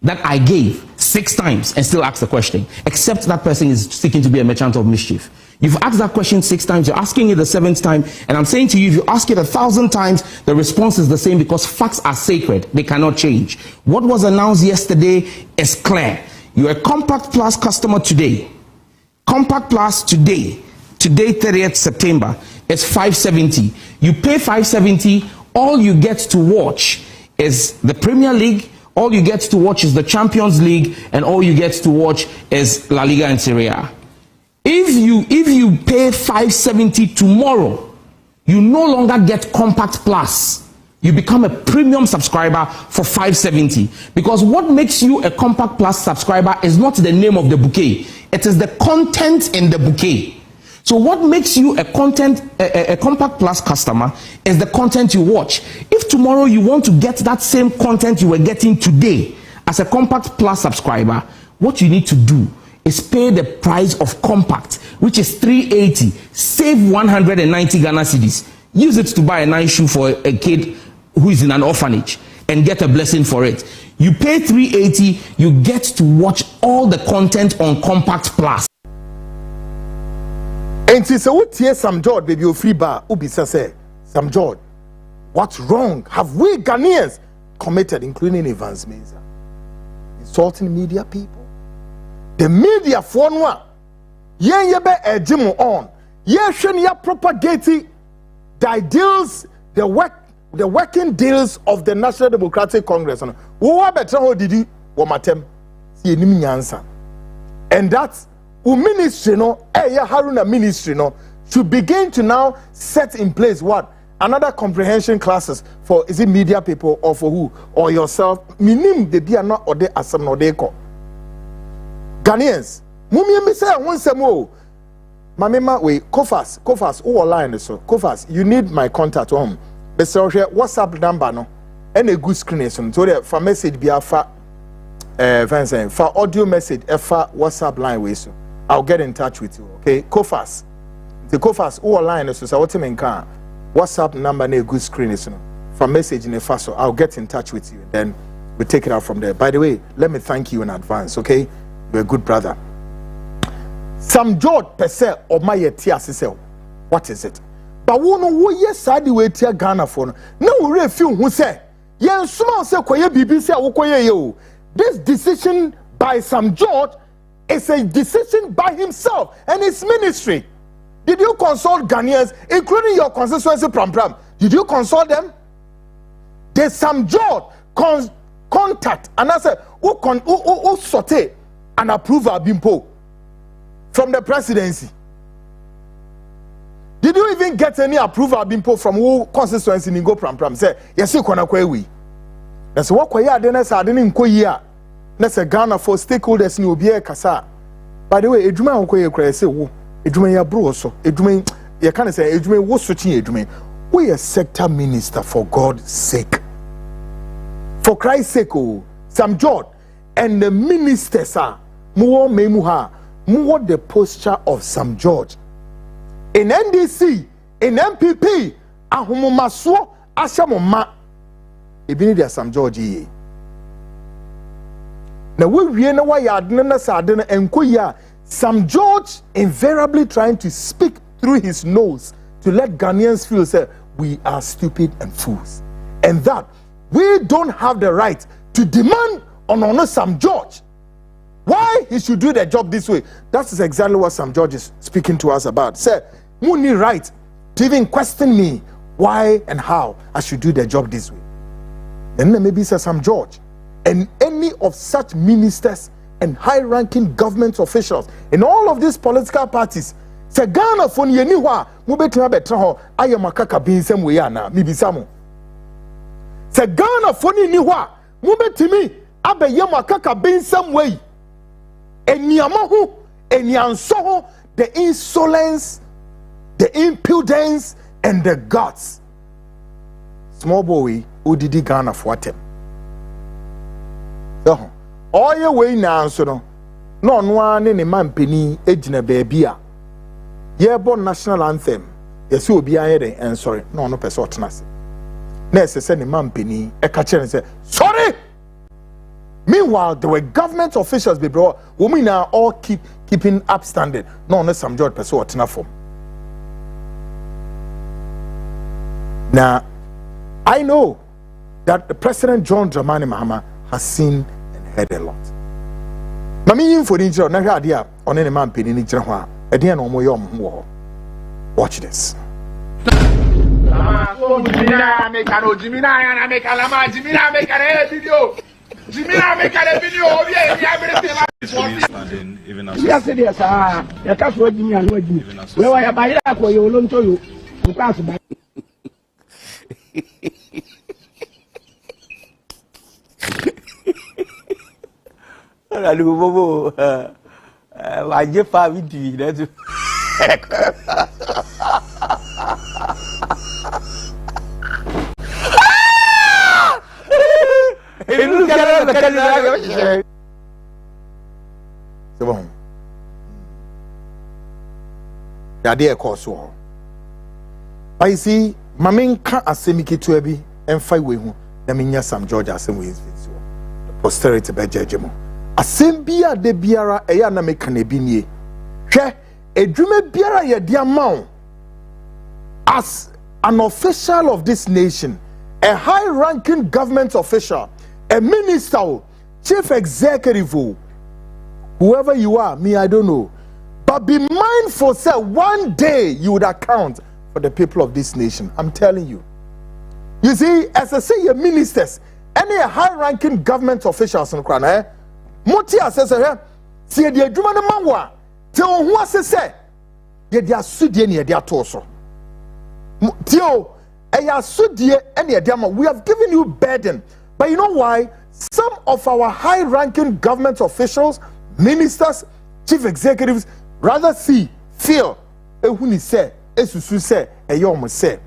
Speaker 3: that I gave 6 times, and still asked the question, except that person is seeking to be a merchant of mischief. You've asked that question 6 times, you're asking it the 7th time, and I'm saying to you, if you ask it 1,000 times, the response is the same, because facts are sacred. They cannot change. What was announced yesterday is clear. You're a Compact Plus customer today. Compact Plus today, 30th September, is 570. You pay 570, all you get to watch is the Premier League, all you get to watch is the Champions League, and all you get to watch is La Liga and Serie A. If you pay 570 tomorrow, you no longer get Compact Plus you become a premium subscriber for 570. Because what makes you a Compact Plus subscriber is not the name of the bouquet, it is the content in the bouquet. So what makes you a Compact Plus customer is the content you watch. If tomorrow you want to get that same content you were getting today as a Compact Plus subscriber, what you need to do is pay the price of Compact, which is 380, save 190 Ghana cedis. Use it to buy a nice shoe for a kid who is in an orphanage and get a blessing for it. You pay 380, you get to watch all the content on Compact Plus.
Speaker 1: And so what here Sam George baby o free bar ubisa say Sam George, what's wrong have we Ghanaians committed, including Evans Mensah? Insulting media people. The media for no yen yebe ejimo on ye hwe ya propagating the ideals, the working deals of the National Democratic Congress. Wo better how did you wo matem see enim nyansa. And that's ministry no Haruna ministry no should begin to now set in place what another comprehension classes for is it media people or for who or yourself minim de bia not or de asem no de ko Ghanaians mumie me say wonsem o mamema we Kofas who online so Kofas you need my contact home be say WhatsApp number no and a good screen so there for message bia fa for audio message for WhatsApp line we so I'll get in touch with you, okay? Kofas. The Kofas who online so what you can WhatsApp number na good screen is for message in the first, so I'll get in touch with you. Then we take it out from there. By the way, let me thank you in advance, okay? You're a good brother. Sam George per se or my tia sisel. What is it? But we know yes side the way tia Ghana for no we feel who say yen small say koye BBC awokoye yo. This decision by Sam George is a decision by himself and his ministry. Did you consult Ghanaians, including your constituency Pram? Did you consult them? Did Sam George contact and I said, who sorted and approve our bimpo from the presidency? Did you even get any approval bimpo from who constituency Ningo Pram? Say, yes, you can we. That's what Koya Dennis I didn't Koya. Let's say Ghana for stakeholders in Obia Kasa. By the way, Ejuma Okoye Kray say, "Wo, Ejuma ya bro so. Ejuma, you can't say Ejuma wo switching Ejuma. We a sector minister for God's sake. For Christ's sake, oh, Sam George and the ministers are more memuha, more the posture of Sam George. In NDC, in MPP, ahumumaswo ashamoma. Ebini dia Sam George ye. Now we know why you Sam George invariably trying to speak through his nose to let Ghanaians feel say we are stupid and fools, and that we don't have the right to demand on honor Sam George. Why he should do the job this way? That is exactly what Sam George is speaking to us about. Say, you need right to even question me why and how I should do the job this way. Then maybe say Sam George and any of such ministers and high-ranking government officials in all of these political parties say Ghana for yeniwa mo betima betra ho ayamakaka binsem we ana mibisamo say Ghana for yeniwa mo betimi abeyamakaka binsem we eniamo ho enianso ho the insolence, the impudence and the guts. Small boy who did Ghana for them. So, all your way now, so no one in a man penny, ejina baby. Ye born national anthem. Yes, you will be and sorry, no person. Nurse send a man penny, a catcher and say, sorry. Meanwhile, there were government officials be brought. Women are all keeping upstanding. No, Sam George person form. Now, I know that the President John Dramani Mahama has seen and heard a lot. Mami info ni jira na hwa dia one ne man peni ni jira ho a ede na omo ye omo ho. Watch this.
Speaker 5: Bobo, I just 5 into that.
Speaker 1: Yade course so. I see Maminka asemiki to ebi and 5 way hu na minya Sam George asem we so. Posterity be jejemo. Asem bia de biara eya na meka na bi nie. Hwe edwuma biara ye de amount as an official of this nation, a high-ranking government official, a minister, chief executive, whoever you are, me, I don't know. But be mindful, sir, one day you would account for the people of this nation. I'm telling you. You see, as I say, your ministers, any high-ranking government officials in Krana, Mutia says, see the Jumana Mangwa, tell who say, ye dia sudien ye dia torso. Tio, we have given you burden. But you know why? Some of our high-ranking government officials, ministers, chief executives, rather feel, ehuni say, esusu say, eyom say,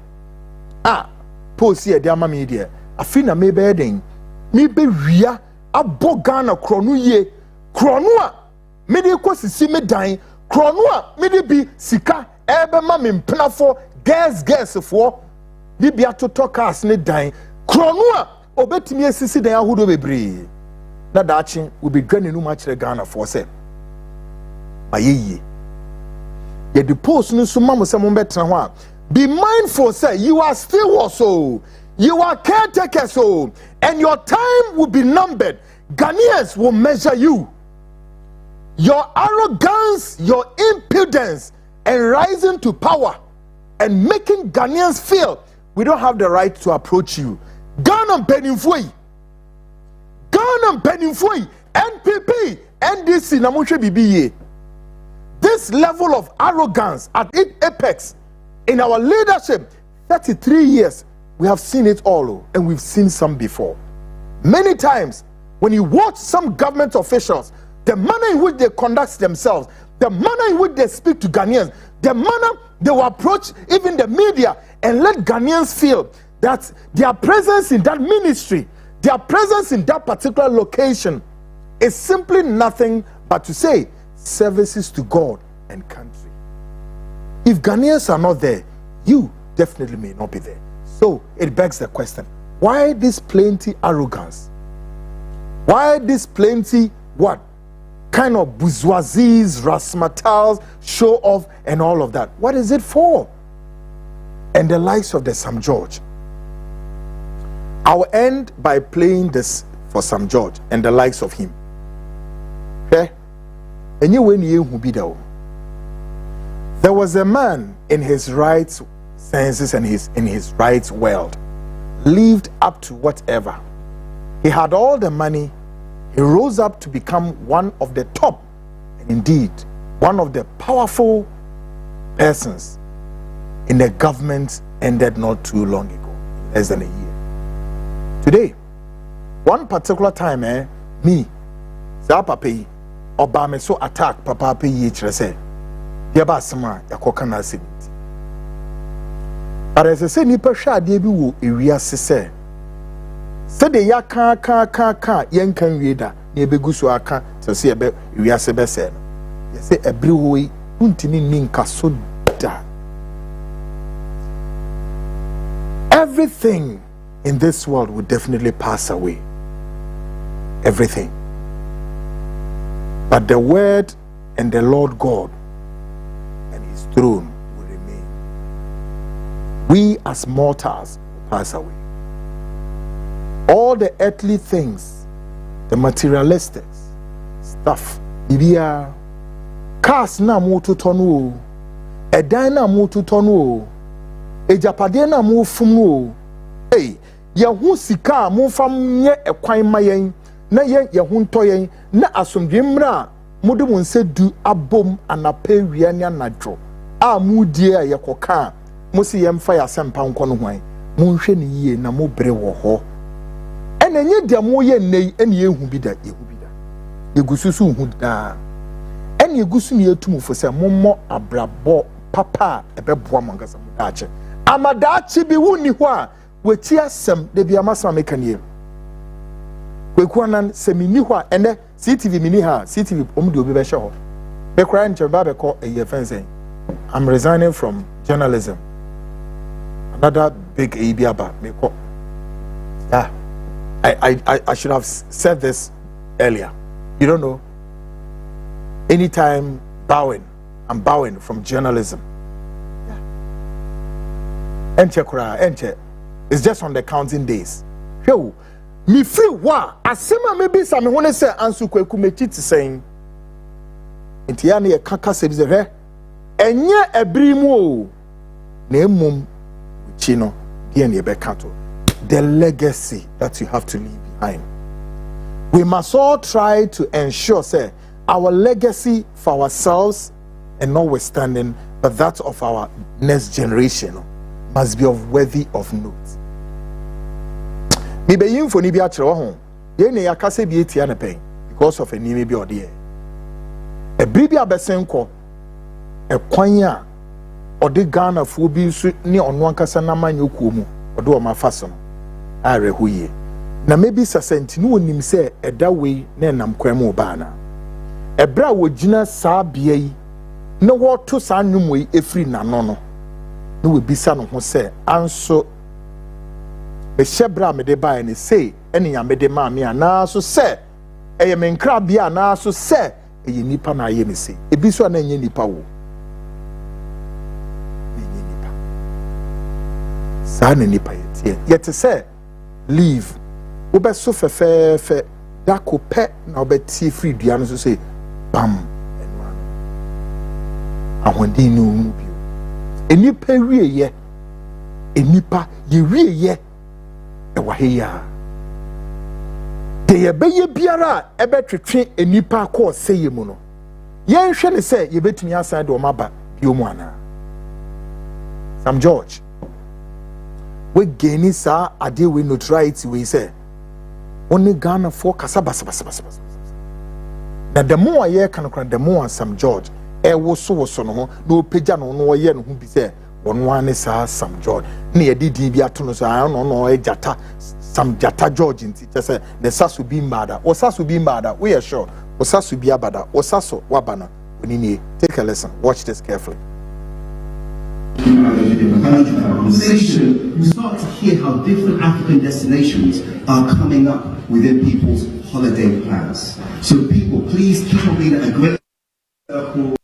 Speaker 1: post here, dear mammy dear. I feel na me burden. Me be ria, abogana kronu ye, kronua, me de kwasi si me dying, kronua, me de be sika, ebe mami mpnafo. Guess for Libya to talk us ne dying. Kronua obetimi asisi dan ahudo bebre. Na dachi will be granny no much Ghana for say. Maye. Ye the post no so mamo se mo betra ho a. Be mindful say you are still also. You are caretaker so and your time will be numbered. Ghanaians will measure you. Your arrogance, your impudence and rising to power and making Ghanaians feel we don't have the right to approach you. Ghana Benifui, NPP, NDC, Namushe BBA. This level of arrogance at its apex in our leadership, 33 years, we have seen it all, and we've seen some before. Many times, when you watch some government officials, the manner in which they conduct themselves, the manner in which they speak to Ghanaians, the manner they will approach even the media and let Ghanaians feel that their presence in that ministry, their presence in that particular location is simply nothing but to say services to God and country. If Ghanaians are not there, you definitely may not be there. So it begs the question, why this plenty arrogance? Why this plenty what? Kind of bourgeoisies, razzmatazz, show off, and all of that. What is it for? And the likes of the Sam George. I'll end by playing this for Sam George and the likes of him. Okay? And you who be there. There was a man in his right senses and in his right world, lived up to whatever. He had all the money. He rose up to become one of the top, and indeed, one of the powerful persons in the government ended not too long ago, less than a year. Today, one particular time, me, Papa, Obama so attack Papa say, Yaba Sama, Yakokana Simiti. But as I say, Nipa Shadi Biwu, Iria Sese. Say the ya ka yen kan reader ne begusu aka to say ebe wiase be say no ye say every way untimi ninka so da. Everything in this world will definitely pass away, everything, but the word and the Lord God and his throne will remain. We as mortals will pass away. All the earthly things, the materialistic stuff, ibia cars na moto tonu, edan na moto tonu, ejapade na mo fumu. Hey, yahu sika mo fam nye ekwan mayen, na ye yahu ntoyen, na asomdwemra mode mo nse du abom anape wiania nadwo. A mu die a yekoka, mo si yemfa ya sempa nko no hwan. Mo nhwe ne yie na mo bre wo ho. And then you demoye nay and ye who be that ye who be that. yegususu hu da ene yegusu ne etum fo se mommo abrabo papa ebeboa mangasa mu daache amadaache bi wuni ho a wati asem de bia masama mekanie kwekuanan semini ho a ene CTV mini ha CTV omde obi be hye ho be kra nche ba be ko eye fensen I'm resigning from journalism. Another big Ibiaba. Yeah, I should have said this earlier. You don't know. Anytime I'm bowing from journalism. Yeah. Enche. It's just on the counting days. Yo, me free wa. Asema maybe some wanna say ansu kweku mechiti saying. Intiani e kaka se bize enye ebrimu o na emum chino die na ebekato the legacy that you have to leave behind. We must all try to ensure say our legacy for ourselves and notwithstanding but that of our next generation must be of worthy of note. Me be yin foni bi a kire ho ye ne yakase bi etia na pen because of enimi bi ode e bribi abesenko ekwanya ode Ghana fo bi su ne ono ankasa na manya okuo mu ode o mafaso no arehuye na maybe sasenti no onim se eda wei na nam kwan mu ba na ebra wogina saa bia yi na woto saa nwum wei efri nano no na we bisa no ho se anso be shebra me de ba ni sei ene ya me de ma me ana so se eye me nkra bia na so se eye nipa na aye me sei ebi so na enye nipa wo sana nipa yetie yete se leave obe so fe dako pe na obe tie free dua no so say bam enwa no ahwandi no mu bio enipa wieye enipa ye wieye e wa heya de ye beye biara ebe twetwe enipa akọ seye mu no ye hwe ne se ye betumi asan de o maba bio mu ana Sam George we gain sa ade we notoriety we say only Ghana for kasa basa na the more ye kan kran the more Sam George e wo so no ho na opagya no no ye no ho bi say wono ane sa Sam George na ye didi bi ato no so no e jata Sam Jata George nti say the sasu bi mada o sasu bi mada we are sure o sasu bi abada o saso wabana onini. Take a lesson, watch this carefully.
Speaker 6: Conversation, you start to hear how different African destinations are coming up within people's holiday plans. So people, please keep on being a great circle.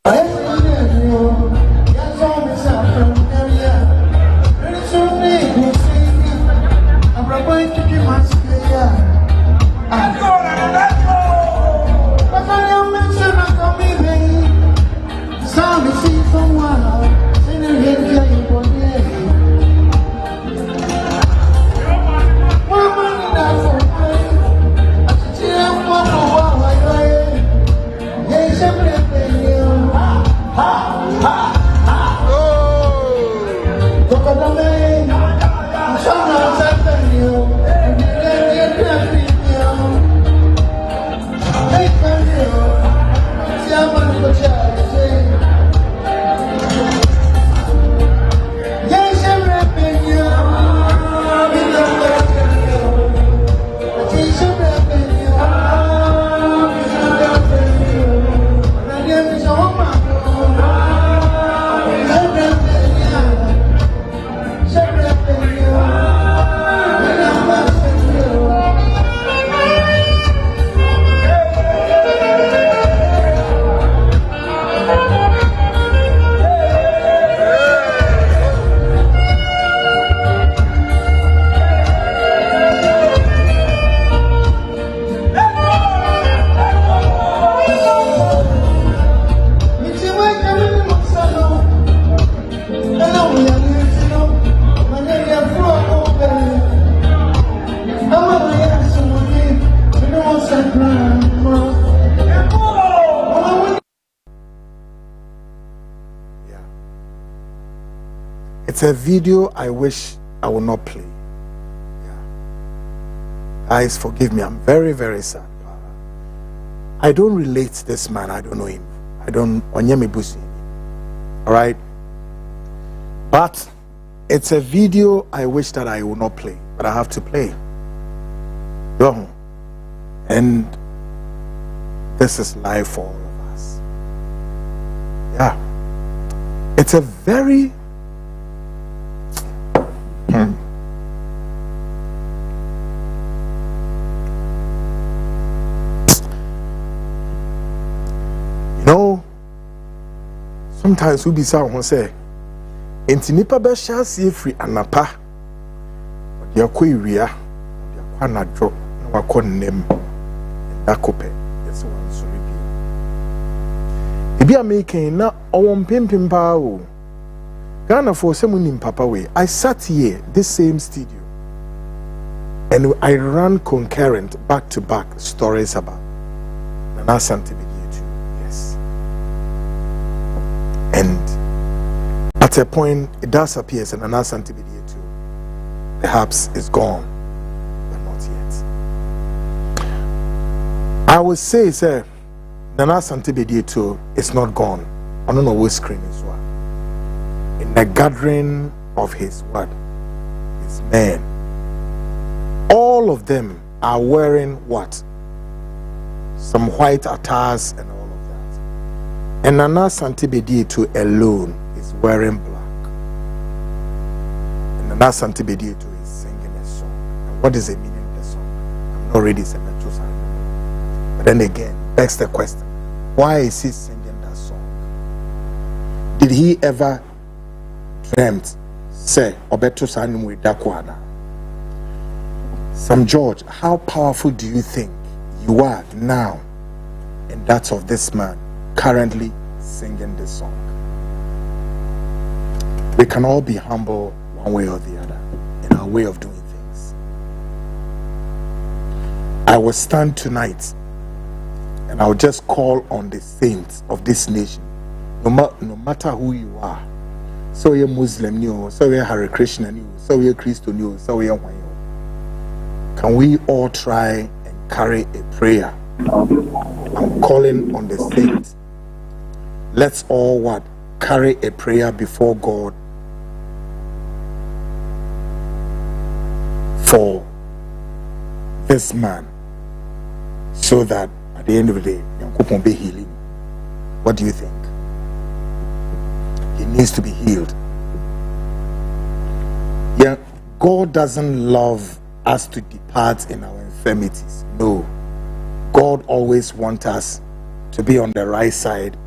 Speaker 1: It's a video I wish I would not play. Yeah. Guys, forgive me. I'm very, very sad. I don't relate to this man. I don't know him. I don't Onyeme Busi. All right. But it's a video I wish that I would not play, but I have to play. And this is life for all of us. Yeah. It's a very sometimes we be someone say enti nipa be sha see free anapa de akoiwia de akwanadwo na wakonnem dakope yes one so be a making na owon pimpim pa o Ghana for semunim papa way. I sat here this same studio and I ran concurrent back to back stories about Nana Santi too. Yes. And at a point, it does appear that Nana Santi too perhaps is gone, but not yet. I would say, sir, Nana Santi too is not gone. I don't know what screen is what. In the gathering of his what? His men. All of them are wearing what? Some white attires and all of that. And Nana Santi too alone is wearing black. And Nana Santi too is singing a song. And what is the meaning of the song? I'm not ready to metro sign. But then again, that's the question. Why is he singing that song? Did he ever dreamt say Obeto Sanum with Dakwana? Sam George, how powerful do you think you are now in that of this man currently singing this song? We can all be humble one way or the other in our way of doing things. I will stand tonight and I will just call on the saints of this nation, no matter who you are. So you're Muslim new, so you're Hare Krishna new, so you're Christo new, so you're Wanyo. Can we all try and carry a prayer? I'm calling on the saints. Let's all what? Carry a prayer before God for this man, so that at the end of the day, Yankupon be healing. What do you think? He needs to be healed. Yeah, God doesn't love us to depart in our infirmities. No. God always wants us to be on the right side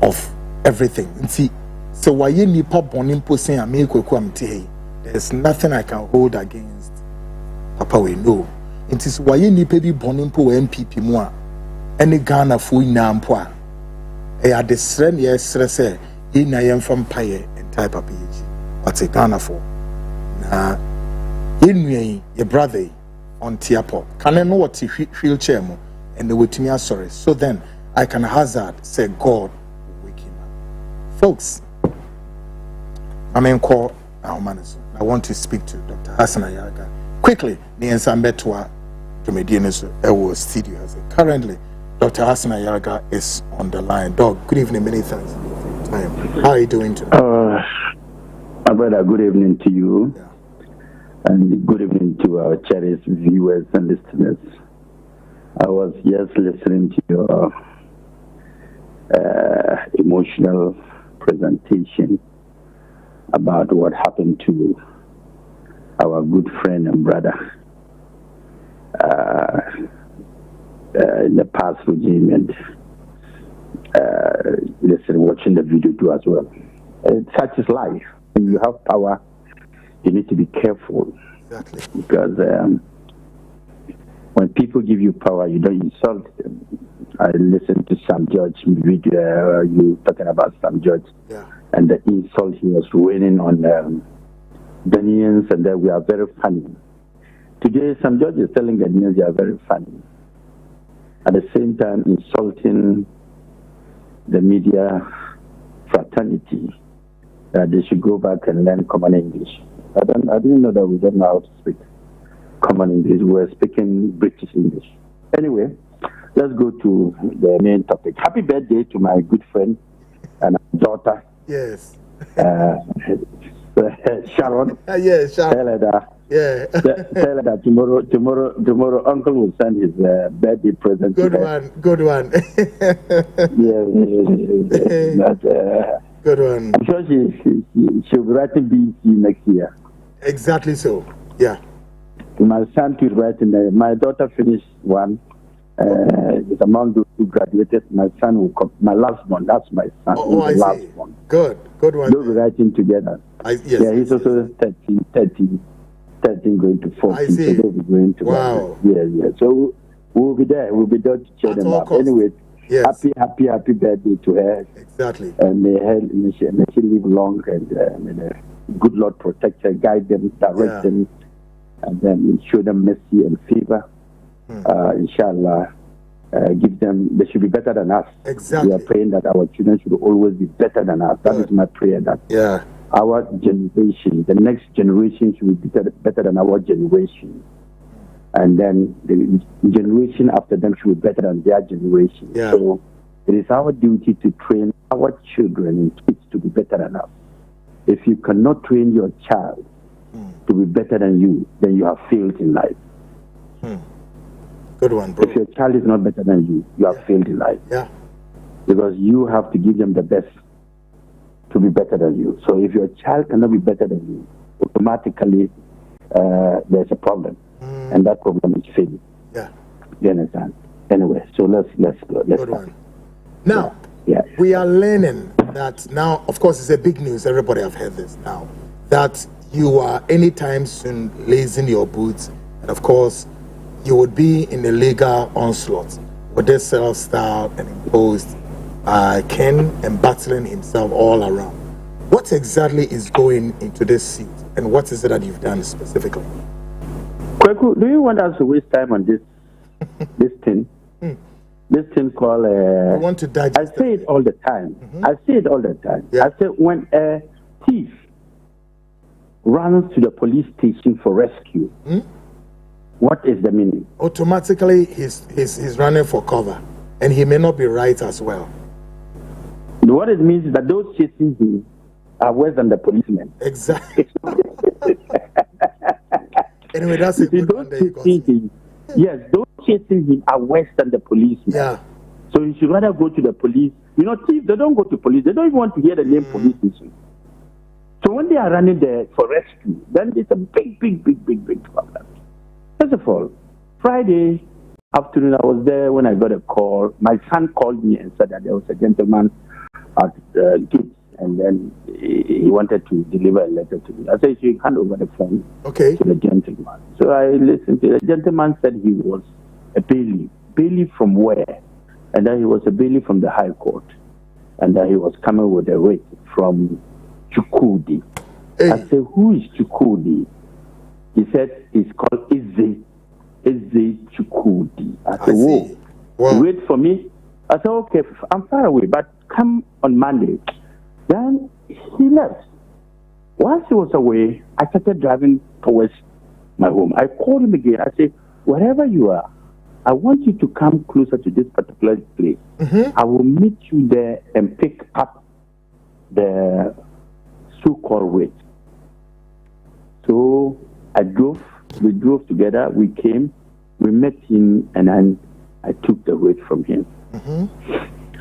Speaker 1: of everything. And see, so why you need pop on imposing and make there's nothing I can hold against Papa we know. It is why you need to be born in MPP more. Any Ghana for Nampoa. A the strength, yes, say, in I am from Paye and type of PG. What's a Ghana for? Nah, in your brother on Tiapo. Can I know what you feel, chairman? And they will to me, sorry. So then I can hazard say, God will wake him up. Folks, I mean, call our manager. I want to speak to Dr. Hassan Ayariga. Quickly, Niensambetua Dromedianus Ewo Studio. Currently, Dr. Hassan Ayariga is on the line. Dog, good evening, many thanks for your time. How are you doing today?
Speaker 7: My brother, good evening to you.
Speaker 1: Yeah.
Speaker 7: And good evening to our cherished viewers and listeners. I was just listening to your emotional presentation about what happened to our good friend and brother in the past regime, and watching the video too as well. Such is life. When you have power, you need to be careful.
Speaker 1: Exactly.
Speaker 7: Because when people give you power, you don't insult them. I listened to Sam George video, you talking about Sam George,
Speaker 1: Yeah.
Speaker 7: and the insult he was raining on Ghanaians, and that we are very funny. Today, Sam George is telling Ghanaians they are very funny. At the same time, insulting the media fraternity, that they should go back and learn common English. I didn't know that we don't know how to speak common English. We're speaking British English. Anyway, let's go to the main topic. Happy birthday to my good friend and daughter.
Speaker 1: Yes.
Speaker 7: Sharon.
Speaker 1: Yes, Sharon.
Speaker 7: Tell her that.
Speaker 1: Yeah.
Speaker 7: Tell her that tomorrow, Uncle will send his birthday present.
Speaker 1: Good one. Good one. Good one.
Speaker 7: I'm sure she'll be writing BC next year.
Speaker 1: Exactly so. Yeah.
Speaker 7: My son is writing. My daughter finished one. Is among those who graduated. My son will come. My last one. That's my son.
Speaker 1: Oh, I
Speaker 7: last
Speaker 1: see.
Speaker 7: One.
Speaker 1: Good one.
Speaker 7: They'll be writing together.
Speaker 1: Yes.
Speaker 7: Yeah, he's also 13 going to 14.
Speaker 1: I see.
Speaker 7: So they'll be going to.
Speaker 1: Wow.
Speaker 7: Yeah. So we'll be there. We'll be there to cheer them up.
Speaker 1: Costs.
Speaker 7: Anyway,
Speaker 1: yes.
Speaker 7: happy birthday to her.
Speaker 1: Exactly.
Speaker 7: And may she live long, and may the good Lord protect her, guide them, direct them, and then show them mercy and favor. Inshallah, give them. They should be better than us.
Speaker 1: Exactly.
Speaker 7: We are praying that our children should always be better than us. That is my prayer. That our generation, the next generation, should be better than our generation, and then the generation after them should be better than their generation.
Speaker 1: Yeah.
Speaker 7: So it is our duty to train our children and kids to be better than us. If you cannot train your child to be better than you, then you have failed in life.
Speaker 1: Good one, bro.
Speaker 7: If your child is not better than you, you have failed in life.
Speaker 1: Yeah.
Speaker 7: Because you have to give them the best to be better than you. So if your child cannot be better than you, automatically there's a problem. And that problem is failure.
Speaker 1: Yeah.
Speaker 7: You understand? Anyway, so let's go.
Speaker 1: Good one. Now, we are learning that now, of course, it's a big news. Everybody have heard this now. That you are anytime soon lacing your boots. And of course, you would be in a legal onslaught with this self-style and imposed Ken and battling himself all around. What exactly is going into this seat, and what is it that you've done specifically?
Speaker 7: Kweku, do you want us to waste time on this thing? This thing called...
Speaker 1: I want to digest
Speaker 7: I say it all the time. I say it all the time.
Speaker 1: Yeah.
Speaker 7: I say when a thief runs to the police station for rescue, what is the meaning?
Speaker 1: Automatically, he's running for cover, and he may not be right as well.
Speaker 7: What it means is that those chasing him are worse than the policemen.
Speaker 1: Exactly. Anyway, that's a good one there you got.
Speaker 7: Yes, those chasing him are worse than the policemen.
Speaker 1: Yeah.
Speaker 7: So you should rather go to the police. You know, thieves, they don't go to police. They don't even want to hear the name police station. So when they are running there for rescue, then it's a big problem. First of all, Friday afternoon, I was there when I got a call. My son called me and said that there was a gentleman at the gate, and then he wanted to deliver a letter to me. I said, you hand over the phone to the gentleman. So I listened to the gentleman. Said he was a bailiff. Bailiff from where? And then he was a bailiff from the High Court. And then he was coming with a writ from Chukwudi. I said, who is Chukwudi? He said, it's called Izzy Chukwudi. I said, whoa. Wait for me. I said, okay, I'm far away, but come on Monday. Then he left. Once he was away, I started driving towards my home. I called him again. I said, wherever you are, I want you to come closer to this particular place. I will meet you there and pick up the so-called weight. So we drove together, we came, we met him, and then I took the weight from him.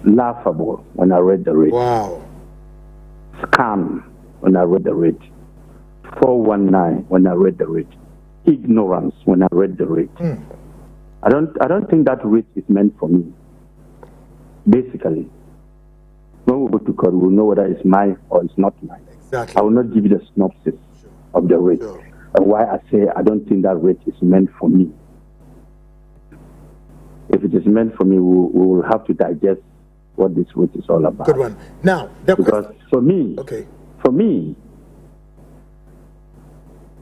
Speaker 7: Laughable when I read the rate.
Speaker 1: Wow.
Speaker 7: Scam when I read the rate. 419 when I read the rate. Ignorance when I read the rate. I don't think that rate is meant for me. Basically, when we go to court, we'll know whether it's mine or it's not mine.
Speaker 1: Exactly.
Speaker 7: I will not give you the synopsis of the rate. And why I say I don't think that rate is meant for me. If it is meant for me, we will have to digest what this rate is all about.
Speaker 1: Good one. Now,
Speaker 7: because for me,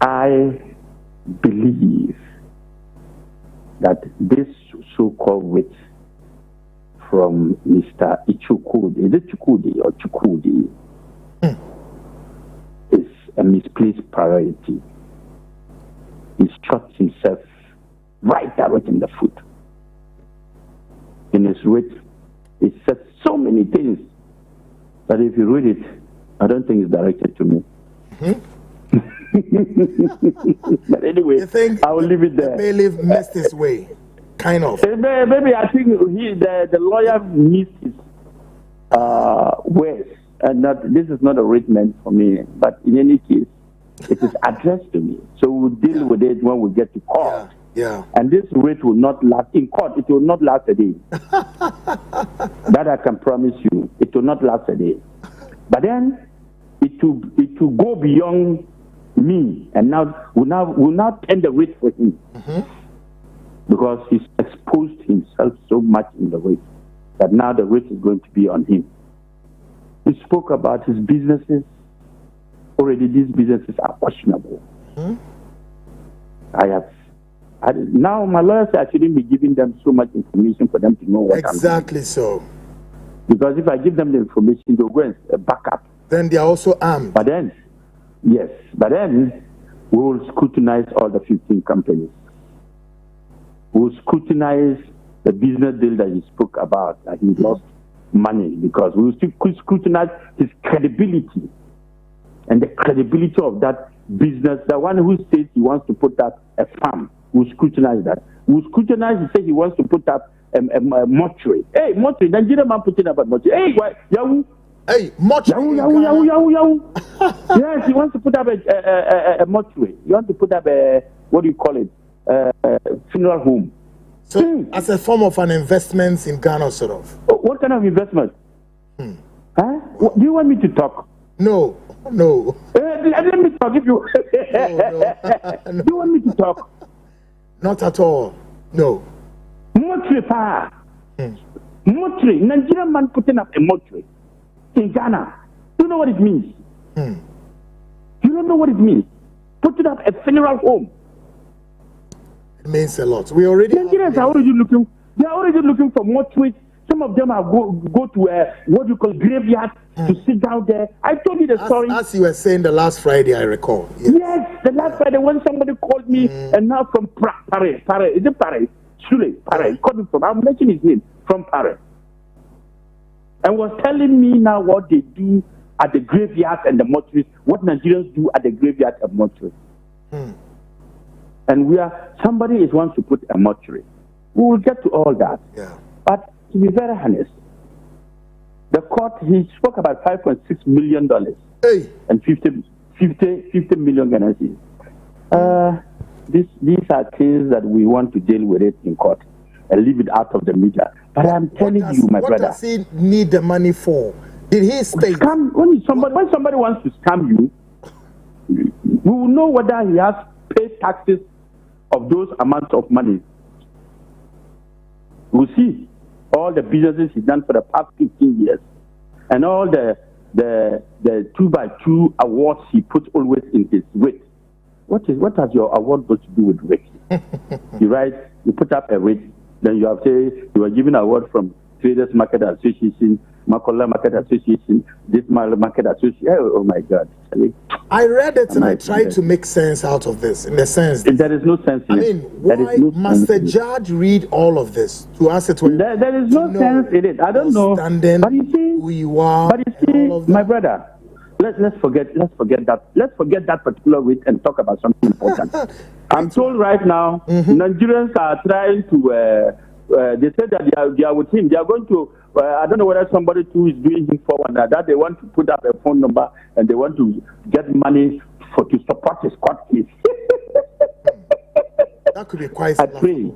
Speaker 7: I believe that this so-called rate from Mr. Chukwudi, is it Chukwudi or Chukwudi, is a misplaced priority. He shot himself right direct in the foot. his writ, it says so many things that if you read it, I don't think it's directed to me. But anyway,
Speaker 1: you think
Speaker 7: I will leave it there.
Speaker 1: The bailiff missed his way, kind of.
Speaker 7: Maybe I think the lawyer missed his words, and this is not a writ meant for me. But in any case, it is addressed to me. So we'll deal with it when we get to court.
Speaker 1: Yeah.
Speaker 7: And this writ will not last in court. It will not last a day. That I can promise you. It will not last a day. But then it will go beyond me, and we'll now turn the writ for him, because he's exposed himself so much in the writ that now the writ is going to be on him. He spoke about his businesses. Already these businesses are questionable. Now my lawyer said I shouldn't be giving them so much information for them to know what
Speaker 1: exactly
Speaker 7: I'm doing.
Speaker 1: So.
Speaker 7: Because if I give them the information, they'll go and back up.
Speaker 1: Then they are also armed.
Speaker 7: But then, yes, we will scrutinize all the 15 companies. We will scrutinize the business deal that he spoke about, that he lost money, because we will scrutinize his credibility and the credibility of that business. The one who says he wants to put up a farm, we'll scrutinize that. We'll scrutinize, he says he wants to put up a mortuary. Hey, mortuary, Nigerian man putting up a mortuary. Hey, what? Yahoo!
Speaker 1: Hey, mortuary.
Speaker 7: Yahoo! Yes, he wants to put up a mortuary. He wants to put up a, what do you call it? Funeral home.
Speaker 1: So, as a form of an investment in Ghana, sort of.
Speaker 7: What kind of investment? Huh? Do you want me to talk?
Speaker 1: No.
Speaker 7: Let me talk if you.
Speaker 1: No.
Speaker 7: Do you want me to talk?
Speaker 1: Not at all. No.
Speaker 7: Mortuary power. Mortuary. Nigerian man putting up a mortuary in Ghana. Do you know what it means? You don't know what it means. Putting up a funeral home.
Speaker 1: It means a lot. We already.
Speaker 7: Nigerians are already looking. They are already looking for mortuaries. Some of them are go to what you call graveyard to sit down there. I told you the story.
Speaker 1: As you were saying the last Friday, I recall.
Speaker 7: Yes, the last Friday when somebody called me, and now from Paris. Is it Paris? Surely, Paris. He called me from. I'll mention his name, from Paris. And was telling me now what they do at the graveyard and the mortuaries, what Nigerians do at the graveyard and mortuaries. And somebody wants to put a mortuary. We will get to all that.
Speaker 1: Yeah.
Speaker 7: But to be very honest, the court, he spoke about $5.6 million and 50 million Ghana cedis. These are things that we want to deal with it in court and leave it out of the media. But I'm telling you, my brother.
Speaker 1: What does he need the money for? Did he state?
Speaker 7: When somebody wants to scam you, we will know whether he has paid taxes of those amounts of money. We'll see all the businesses he's done for the past 15 years and all the 2x2 awards he puts always in his writ. What has your award got to do with writ? You put up a writ, then you have said you are given an award from Traders Market Association, Makola Market Association, this Market Association. Oh my God.
Speaker 1: I read it and I tried to make sense out of this, in the sense that
Speaker 7: there is no sense in it.
Speaker 1: Why must the judge read all of this to ask it?
Speaker 7: There is no sense in it. I don't know. But you see,
Speaker 1: who you are.
Speaker 7: But you see, my brother, let's forget that. Let's forget that particular writ and talk about something important. I'm told right now, Nigerians are trying to. They said that they are with him. They are going to. I don't know whether somebody too is doing him forward that they want to put up a phone number and they want to get money to support his court case.
Speaker 1: That could be quite.
Speaker 7: I pray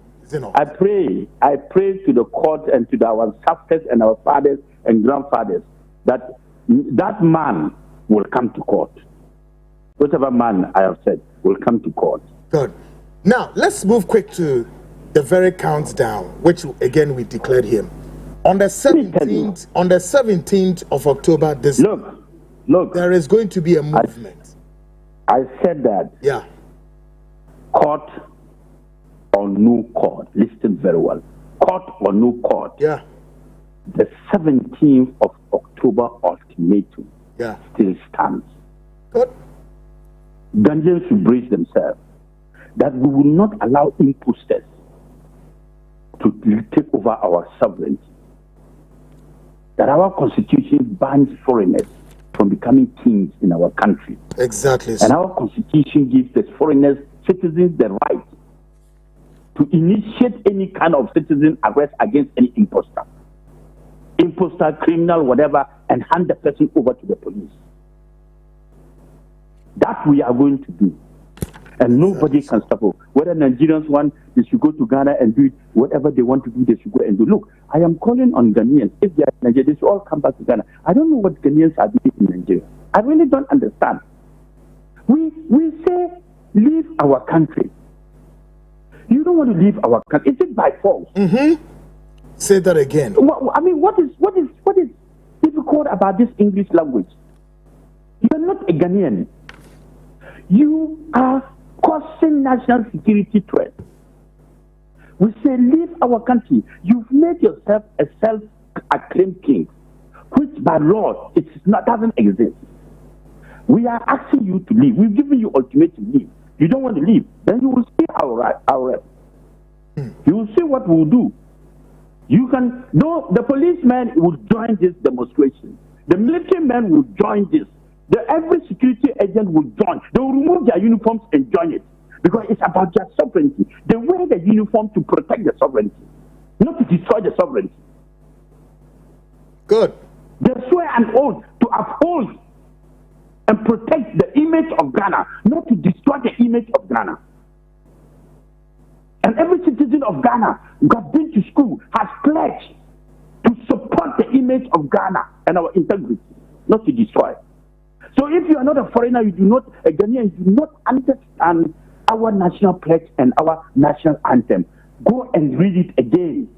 Speaker 7: to the court and to our ancestors and our fathers and grandfathers that man will come to court. Whatever man I have said will come to court.
Speaker 1: Good. Now let's move quick to the very countdown, which again we declared him. On the 17th of October this
Speaker 7: look,
Speaker 1: there is going to be a movement.
Speaker 7: I said that.
Speaker 1: Yeah.
Speaker 7: Court or no court. Listen very well. Court or no court.
Speaker 1: Yeah.
Speaker 7: The 17th of October ultimatum still stands.
Speaker 1: Good.
Speaker 7: Ghanaians should brace themselves that we will not allow imposters to take over our sovereignty. that our constitution bans foreigners from becoming kings in our country.
Speaker 1: Exactly.
Speaker 7: And our constitution gives the foreigners, citizens, the right to initiate any kind of citizen arrest against any imposter, criminal, whatever, and hand the person over to the police. That we are going to do. And nobody can stop us. Whether Nigerians want, they should go to Ghana and do it. Whatever they want to do, they should go and do. Look, I am calling on Ghanaians. If they are in Nigeria, they should all come back to Ghana. I don't know what Ghanaians are doing in Nigeria. I really don't understand. We say, leave our country. You don't want to leave our country. Is it by force?
Speaker 1: Say that again.
Speaker 7: I mean, what is difficult about this English language? You are not a Ghanaian. You are causing national security threat. We say, leave our country. You've made yourself a self-acclaimed king, which by law doesn't exist. We are asking you to leave. We've given you ultimatum leave. You don't want to leave. Then you will see our rep. You will see what we'll do. The policemen will join this demonstration. The military men will join this. Every security agent will join. They will remove their uniforms and join it. Because it's about their sovereignty. They wear the uniform to protect the sovereignty, not to destroy the sovereignty.
Speaker 1: Good.
Speaker 7: They swear an oath to uphold and protect the image of Ghana, not to destroy the image of Ghana. And every citizen of Ghana who has been to school has pledged to support the image of Ghana and our integrity, not to destroy. So if you are not a foreigner, a Ghanaian, you do not understand our national pledge and our national anthem. Go and read it again.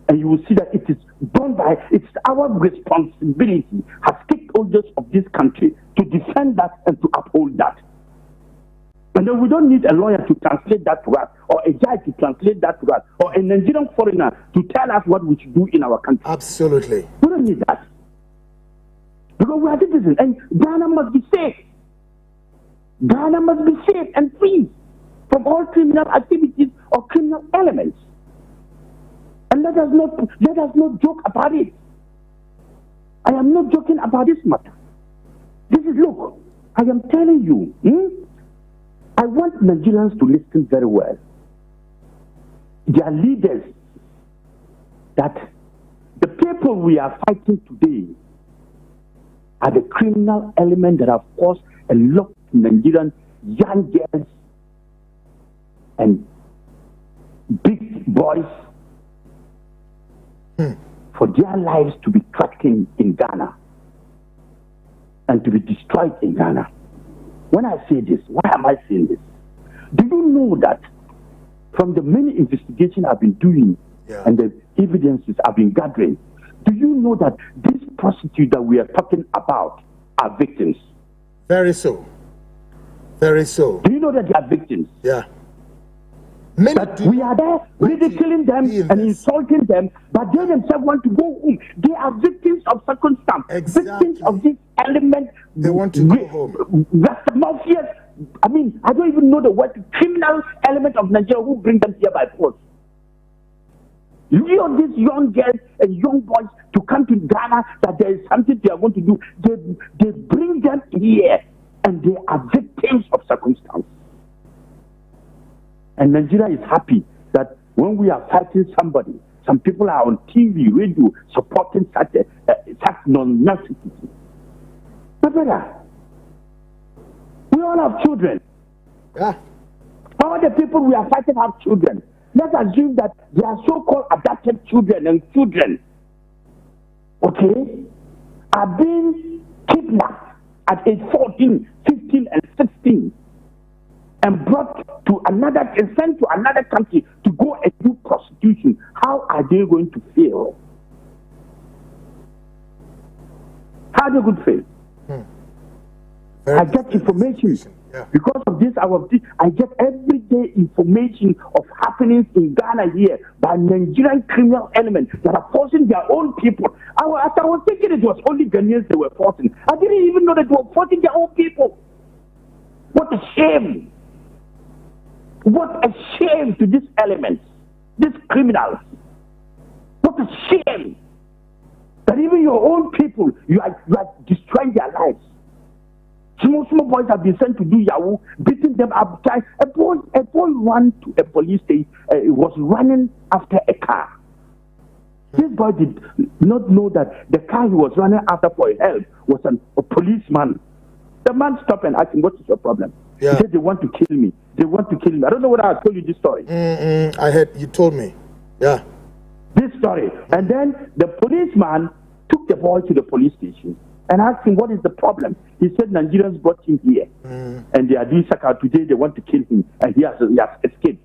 Speaker 7: And you will see that it's our responsibility as stakeholders of this country to defend that and to uphold that. And then we don't need a lawyer to translate that to us, or a judge to translate that to us, or a Nigerian foreigner to tell us what we should do in our country.
Speaker 1: Absolutely.
Speaker 7: We don't need that. Because we are citizens, and Ghana must be safe. Ghana must be safe and free from all criminal activities or criminal elements. And let us not joke about it. I am not joking about this matter. Look, I am telling you, I want Nigerians to listen very well. Their leaders, that the people we are fighting today are the criminal element that have caused a lot of Nigerian young girls and big boys for their lives to be threatened in Ghana and to be destroyed in Ghana. When I say this, why am I saying this? Do you know that from the many investigations I've been doing and the evidences I've been gathering, do you know that these prostitutes that we are talking about are victims?
Speaker 1: Very so. Very so.
Speaker 7: Do you know that they are victims?
Speaker 1: Yeah.
Speaker 7: But we are there ridiculing them and insulting them, but they themselves want to go home. They are victims of circumstance, victims of this element.
Speaker 1: They want to go home.
Speaker 7: That's the mafia. I mean, I don't even know the word criminal element of Nigeria who bring them here by force. You want these young girls and young boys to come to Ghana that there is something they are going to do. They bring them here and they are victims of circumstance. And Nigeria is happy that when we are fighting somebody, some people are on TV, radio, supporting such non-nonsense. My brother, we all have children.
Speaker 1: Yeah.
Speaker 7: All the people we are fighting have children. Let's assume that they are so-called adopted children and children, are being kidnapped at age 14, 15, and 16. And brought to another and sent to another country to go and do prostitution. How are they going to feel? How are they going to feel? I get information. Because of this, I get everyday information of happenings in Ghana here by Nigerian criminal elements that are forcing their own people. As I was thinking it was only Ghanaians they were forcing. I didn't even know that they were forcing their own people. What a shame. What a shame to these elements, these criminals. What a shame. That even your own people, you are destroying their lives. Small boys have been sent to do Yahoo, beating them up. A boy ran to a police station, was running after a car. This boy did not know that the car he was running after for help was a policeman. The man stopped and asked him, "What is your problem?"
Speaker 1: Yeah.
Speaker 7: He said, "They want to kill me. They want to kill me." I don't know whether I told you this story.
Speaker 1: I heard you told me. Yeah.
Speaker 7: This story. And then the policeman took the boy to the police station and asked him, "What is the problem?" He said, "Nigerians brought him here, and they are doing Saka today. They want to kill him, and he has escaped."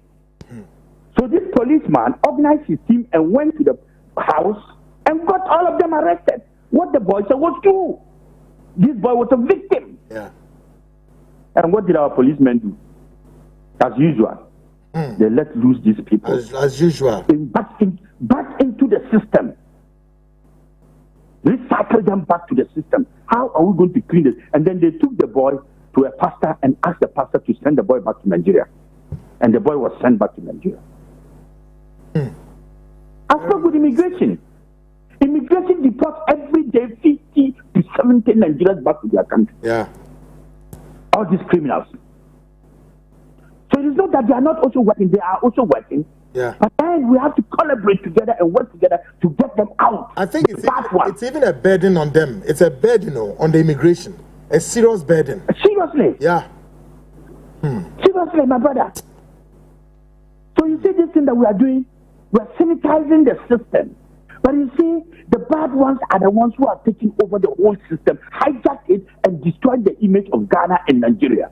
Speaker 7: So this policeman organized his team and went to the house and got all of them arrested. What the boy said was true. This boy was a victim.
Speaker 1: Yeah.
Speaker 7: And what did our policemen do? As usual, they let loose these people.
Speaker 1: As usual.
Speaker 7: Back into the system. Recycle them back to the system. How are we going to clean this? And then they took the boy to a pastor and asked the pastor to send the boy back to Nigeria. And the boy was sent back to Nigeria. I spoke with immigration. Immigration deports every day 50 to 70 Nigerians back to their country.
Speaker 1: Yeah.
Speaker 7: All these criminals. So it is not that they are not also working, they are also working.
Speaker 1: Yeah.
Speaker 7: But then we have to collaborate together and work together to get them out.
Speaker 1: I think it's even a burden on them. It's a burden, on the immigration. A serious burden.
Speaker 7: Seriously.
Speaker 1: Yeah.
Speaker 7: Seriously, my brother. So you see this thing that we are doing, we are sanitizing the system. But you see, the bad ones are the ones who are taking over the whole system, hijack it, and destroy the image of Ghana and Nigeria.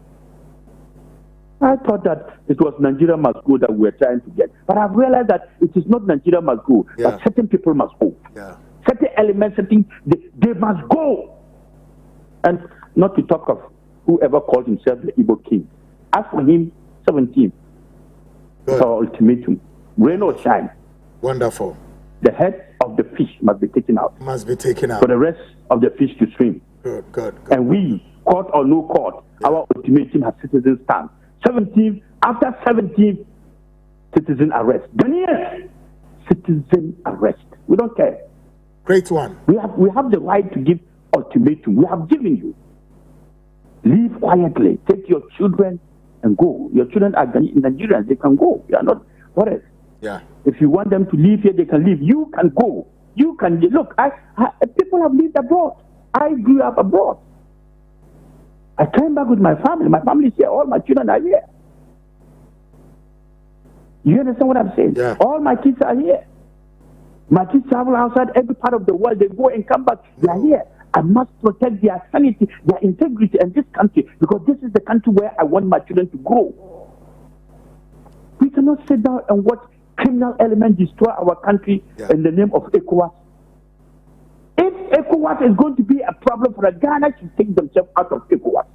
Speaker 7: I thought that it was Nigeria must go that we were trying to get. But I've realized that it is not Nigeria must go, but certain people must go.
Speaker 1: Yeah.
Speaker 7: Certain elements, they must go. And not to talk of whoever called himself the Igbo king. As for him, 17. It's our ultimatum. Rain or shine.
Speaker 1: Wonderful.
Speaker 7: The head of the fish must be taken out.
Speaker 1: Must be taken out.
Speaker 7: For the rest of the fish to swim.
Speaker 1: Good.
Speaker 7: And we, court or no court, our ultimatum has citizens stand. 17th, after 17th, citizen arrest. Ghanaians, citizen arrest. We don't care.
Speaker 1: Great one.
Speaker 7: We have the right to give ultimatum. We have given you. Leave quietly. Take your children and go. Your children are Nigerians. They can go. You are not foreigners.
Speaker 1: Yeah.
Speaker 7: If you want them to leave here, they can leave. You can go. You can look. People have lived abroad. I grew up abroad. I came back with my family. My family is here. All my children are here. You understand what I'm saying?
Speaker 1: Yeah.
Speaker 7: All my kids are here. My kids travel outside every part of the world. They go and come back. They are here. I must protect their sanity, their integrity, and this country, because this is the country where I want my children to grow. We cannot sit down and watch criminal elements destroy our country in the name of ECOWAS. If ECOWAS is going to be a problem for Ghana, should take themselves out of ECOWAS.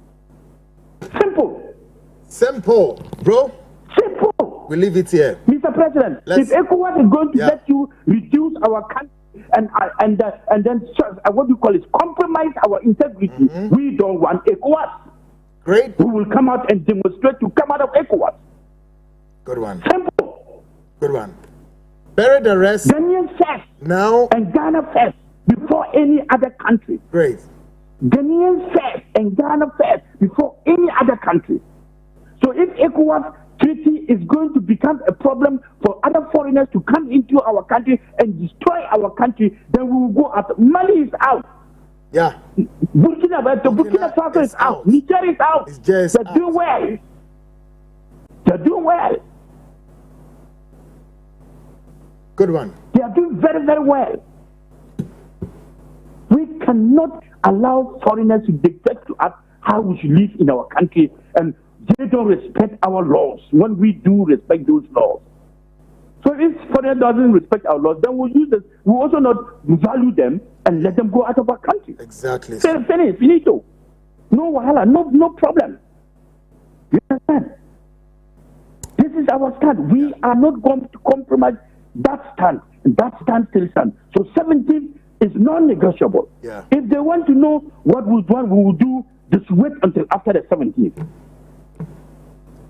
Speaker 1: Simple, bro.
Speaker 7: Simple.
Speaker 1: We leave it here.
Speaker 7: Mr. President, if ECOWAS is going to let you reduce our country and then what do you call it, compromise our integrity, we don't want ECOWAS.
Speaker 1: Great.
Speaker 7: We will come out and demonstrate to come out of ECOWAS.
Speaker 1: Good one.
Speaker 7: Simple.
Speaker 1: Good one. Bury the rest.
Speaker 7: Ghanaians first.
Speaker 1: Now.
Speaker 7: And Ghana first before any other country.
Speaker 1: Great.
Speaker 7: Ghanaians first and Ghana first before any other country. So if ECOWAS treaty is going to become a problem for other foreigners to come into our country and destroy our country, then we will go out. Mali is out.
Speaker 1: Yeah.
Speaker 7: Burkina Faso is out. Niger is out.
Speaker 1: It's just
Speaker 7: They're doing well. They're doing well.
Speaker 1: Good one.
Speaker 7: They are doing very, very well. We cannot allow foreigners to dictate to us how we should live in our country, and they don't respect our laws when we do respect those laws. So if foreigner doesn't respect our laws, then we'll use this. We also not value them and let them go out of our country.
Speaker 1: Exactly.
Speaker 7: Finish, finito. No wahala, no problem. You understand? This is our stand. We are not going to compromise that stand. That stand still stands. So 17th is non-negotiable.
Speaker 1: Yeah.
Speaker 7: If they want to know what we will do, just wait until after the 17th.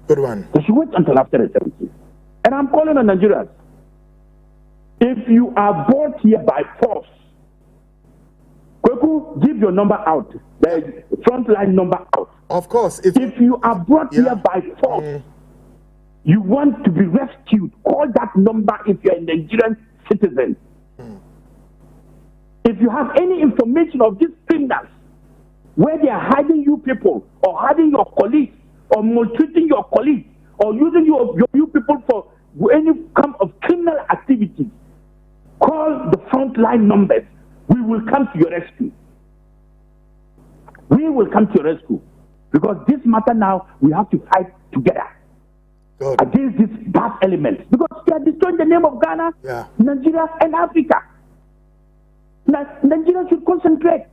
Speaker 1: Good one.
Speaker 7: Just wait until after the 17th. And I'm calling on Nigerians. If you are brought here by force, Kweku, give your number out. The frontline number out.
Speaker 1: Of course.
Speaker 7: If you are brought here by force, you want to be rescued, call that number if you're a Nigerian citizen. If you have any information of these criminals, where they are hiding you people, or hiding your colleagues, or maltreating your colleagues, or using you people for any kind of criminal activities, call the frontline numbers. We will come to your rescue. We will come to your rescue. Because this matter now, we have to fight together against these bad elements. Because they are destroying the name of Ghana, Nigeria, and Africa. Nigeria should concentrate.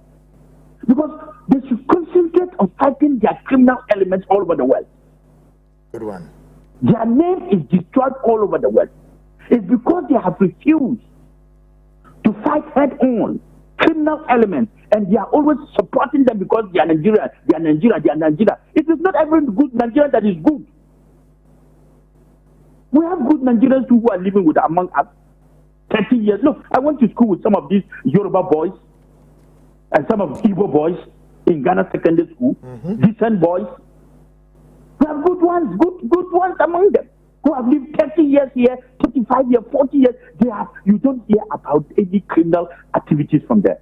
Speaker 7: Because they should concentrate on fighting their criminal elements all over the world.
Speaker 1: Good one.
Speaker 7: Their name is destroyed all over the world. It's because they have refused to fight head-on criminal elements, and they are always supporting them because they are Nigeria, they are Nigeria, they are Nigeria. It is not every good Nigerian that is good. We have good Nigerians who are living with among us 30 years. Look, I went to school with some of these Yoruba boys and some of Igbo boys in Ghana secondary school, decent boys. We have good ones among them who have lived 30 years here, 35 years, 40 years. You don't hear about any criminal activities from there.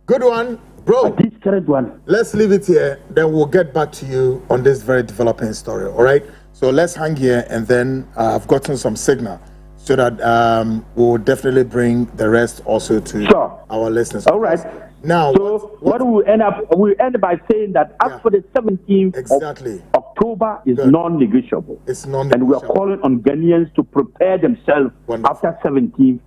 Speaker 1: Good one, bro.
Speaker 7: But this current one.
Speaker 1: Let's leave it here. Then we'll get back to you on this very developing story. All right. So let's hang here, and then I've gotten some signal so that we'll definitely bring the rest also to our listeners.
Speaker 7: All right.
Speaker 1: Now,
Speaker 7: so what we end by saying that as for the 17th of October is non-negotiable.
Speaker 1: It's non-negotiable.
Speaker 7: And we are calling on Ghanaians to prepare themselves after 17th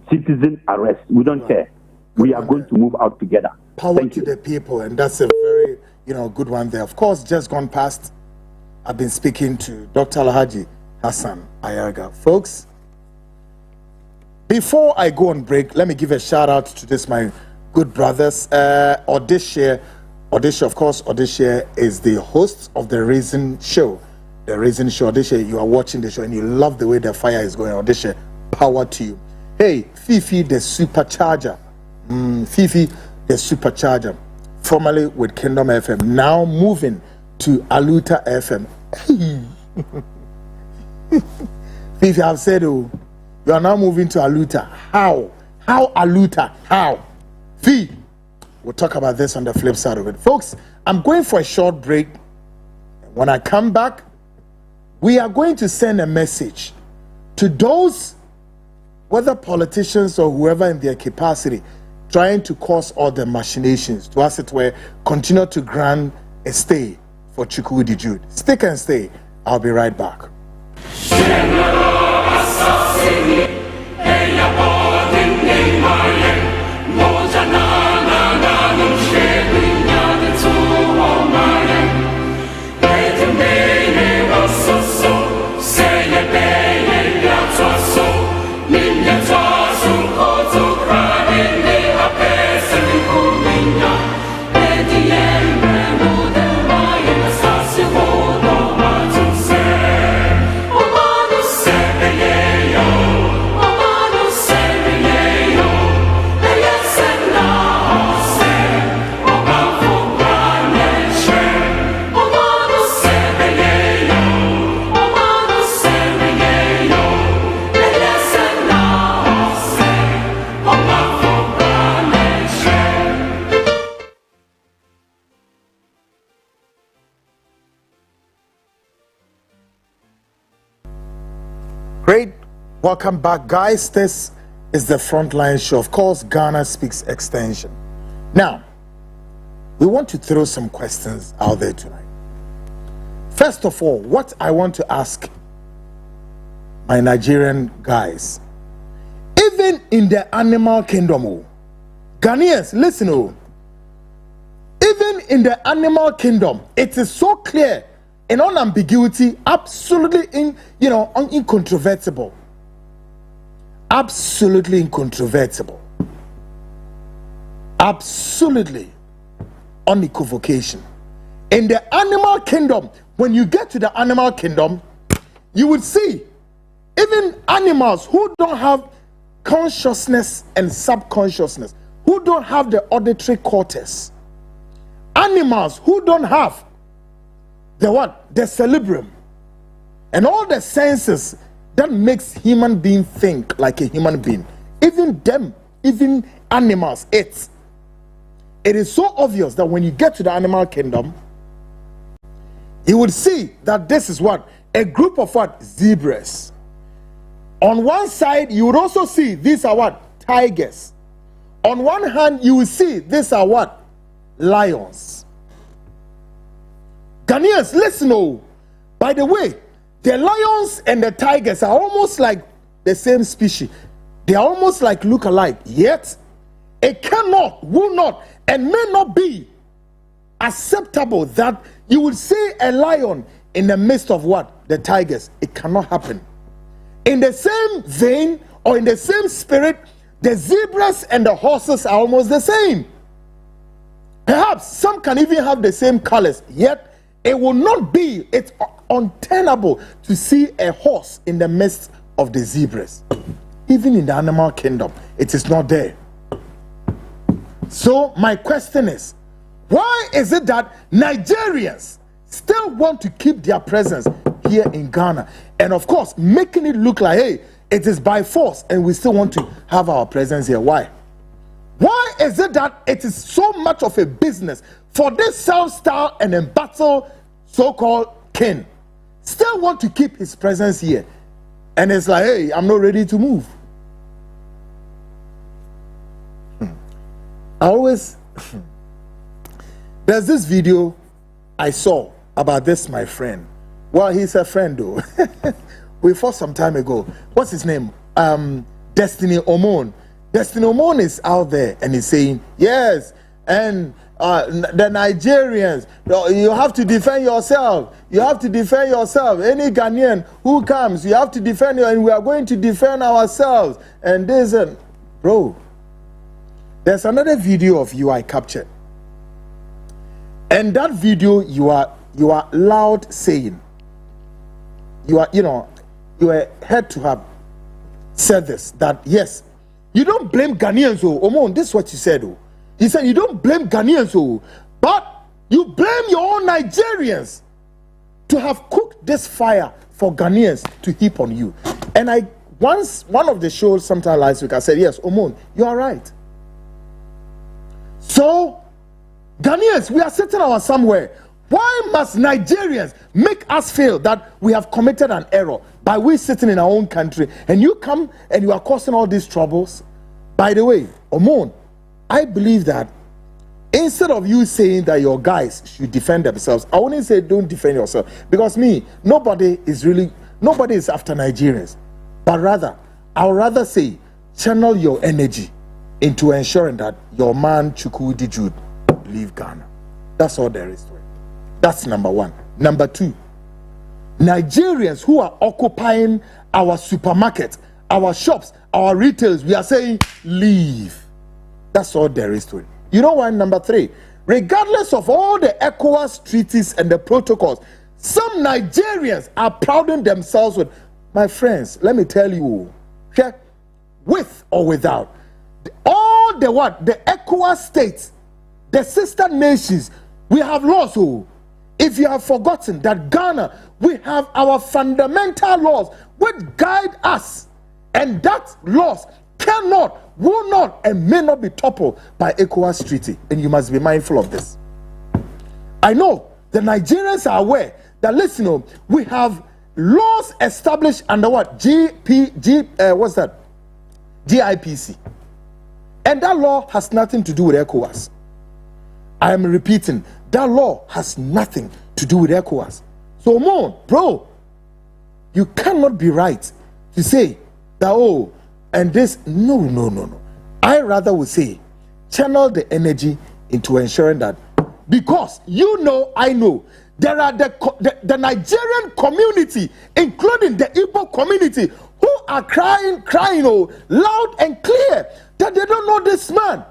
Speaker 7: citizen arrest. We don't care. We are going to move out together.
Speaker 1: Power to the people, and that's a very good one there. Of course, just gone past, I've been speaking to Dr. Alhaji Hassan Ayariga. Folks, before I go on break, let me give a shout out to this my good brothers. Odisha, of course, Odisha is the host of the Reason Show. The Reason Show. Odisha, you are watching the show and you love the way the fire is going. Odisha, power to you. Hey, Fifi the Supercharger. Fifi the Supercharger, formerly with Kingdom FM, now moving to Aluta FM. Fifi, I've said, you are now moving to Aluta. How? How Aluta? How? Fee. We'll talk about this on the flip side of it. Folks, I'm going for a short break. When I come back, we are going to send a message to those, whether politicians or whoever in their capacity, trying to cause all the machinations to, as it were, continue to grant a stay for Chukwudi Jude. Stick and stay. I'll be right back. Great. Welcome back, guys. This is the Frontline show. Of course, Ghana Speaks Extension. Now, we want to throw some questions out there tonight. First of all, what I want to ask my Nigerian guys, even in the animal kingdom, Ghanaians, listen, even in the animal kingdom, it is so clear and unambiguity, absolutely incontrovertible. Absolutely incontrovertible. Absolutely unequivocation. In the animal kingdom, when you get to the animal kingdom, you would see even animals who don't have consciousness and subconsciousness, who don't have the auditory cortex. Animals who don't have the what? The cerebrum. And all the senses that makes human being think like a human being. Even them, even animals, it is so obvious that when you get to the animal kingdom, you would see that this is what? A group of what? Zebras. On one side, you would also see these are what? Tigers. On one hand, you will see these are what? Lions. Ghanaians, listen, oh. By the way, the lions and the tigers are almost like the same species. They are almost like look alike. Yet, it cannot, will not, and may not be acceptable that you would see a lion in the midst of what? The tigers. It cannot happen. In the same vein or in the same spirit, the zebras and the horses are almost the same. Perhaps some can even have the same colors, yet it will not be, it's untenable to see a horse in the midst of the zebras. Even in the animal kingdom, it is not there. So my question is, why is it that Nigerians still want to keep their presence here in Ghana? And of course, making it look like, hey, it is by force and we still want to have our presence here. Why? Why is it that it is so much of a business for this self-styled and embattled so-called king still want to keep his presence here? And it's like, hey, I'm not ready to move. I always... There's this video I saw about this, my friend. Well, he's a friend though. We fought some time ago. What's his name? Destiny Omon. Destiny Omon is out there and he's saying, yes, and the Nigerians, you have to defend yourself. You have to defend yourself. Any Ghanaian who comes, you have to defend you, and we are going to defend ourselves. And this, bro, there's another video of you I captured. And that video, you are loud saying, you are had to have said this, that yes, you don't blame Ghanaians, oh, Omon, this is what you said, oh. You said you don't blame Ghanaians, oh, but you blame your own Nigerians to have cooked this fire for Ghanaians to heap on you. And one of the shows sometime last week, I said, yes, Omon, you are right. So, Ghanaians, we are sitting our somewhere. Why must Nigerians make us feel that we have committed an error by we sitting in our own country, and you come and you are causing all these troubles? By the way, Omon, I believe that instead of you saying that your guys should defend themselves, I wouldn't say don't defend yourself, because nobody is after Nigerians, but rather, I would rather say channel your energy into ensuring that your man Chukwudi Jude leave Ghana. That's all there is to it. That's number one. Number two, Nigerians who are occupying our supermarket, our shops, our retails, we are saying leave. That's all there is to it. You know why? Number three, regardless of all the ECOWAS treaties and the protocols, some Nigerians are prouding themselves with, my friends, let me tell you, with or without, all the ECOWAS states, the sister nations, we have laws. Oh, if you have forgotten that Ghana, we have our fundamental laws which guide us, and that laws cannot, will not, and may not be toppled by ECOWAS treaty, and you must be mindful of this. I know the Nigerians are aware that, listen, we have laws established under what? What's that? GIPC. And that law has nothing to do with ECOWAS. I am repeating, that law has nothing to do with ECOWAS. So, Mon, bro, you cannot be right to say that, oh, and this, no. I rather would say, channel the energy into ensuring that, because I know, there are the Nigerian community, including the Igbo community, who are crying, loud and clear that they don't know this man.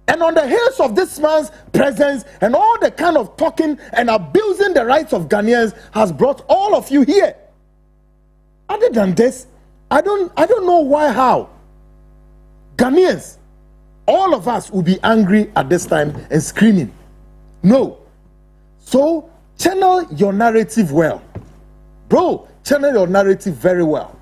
Speaker 1: And on the heels of this man's presence and all the kind of talking and abusing the rights of Ghanaians has brought all of you here. Other than this, I don't know why, how. Ghanaians, all of us will be angry at this time and screaming. No. So channel your narrative well. Bro, channel your narrative very well.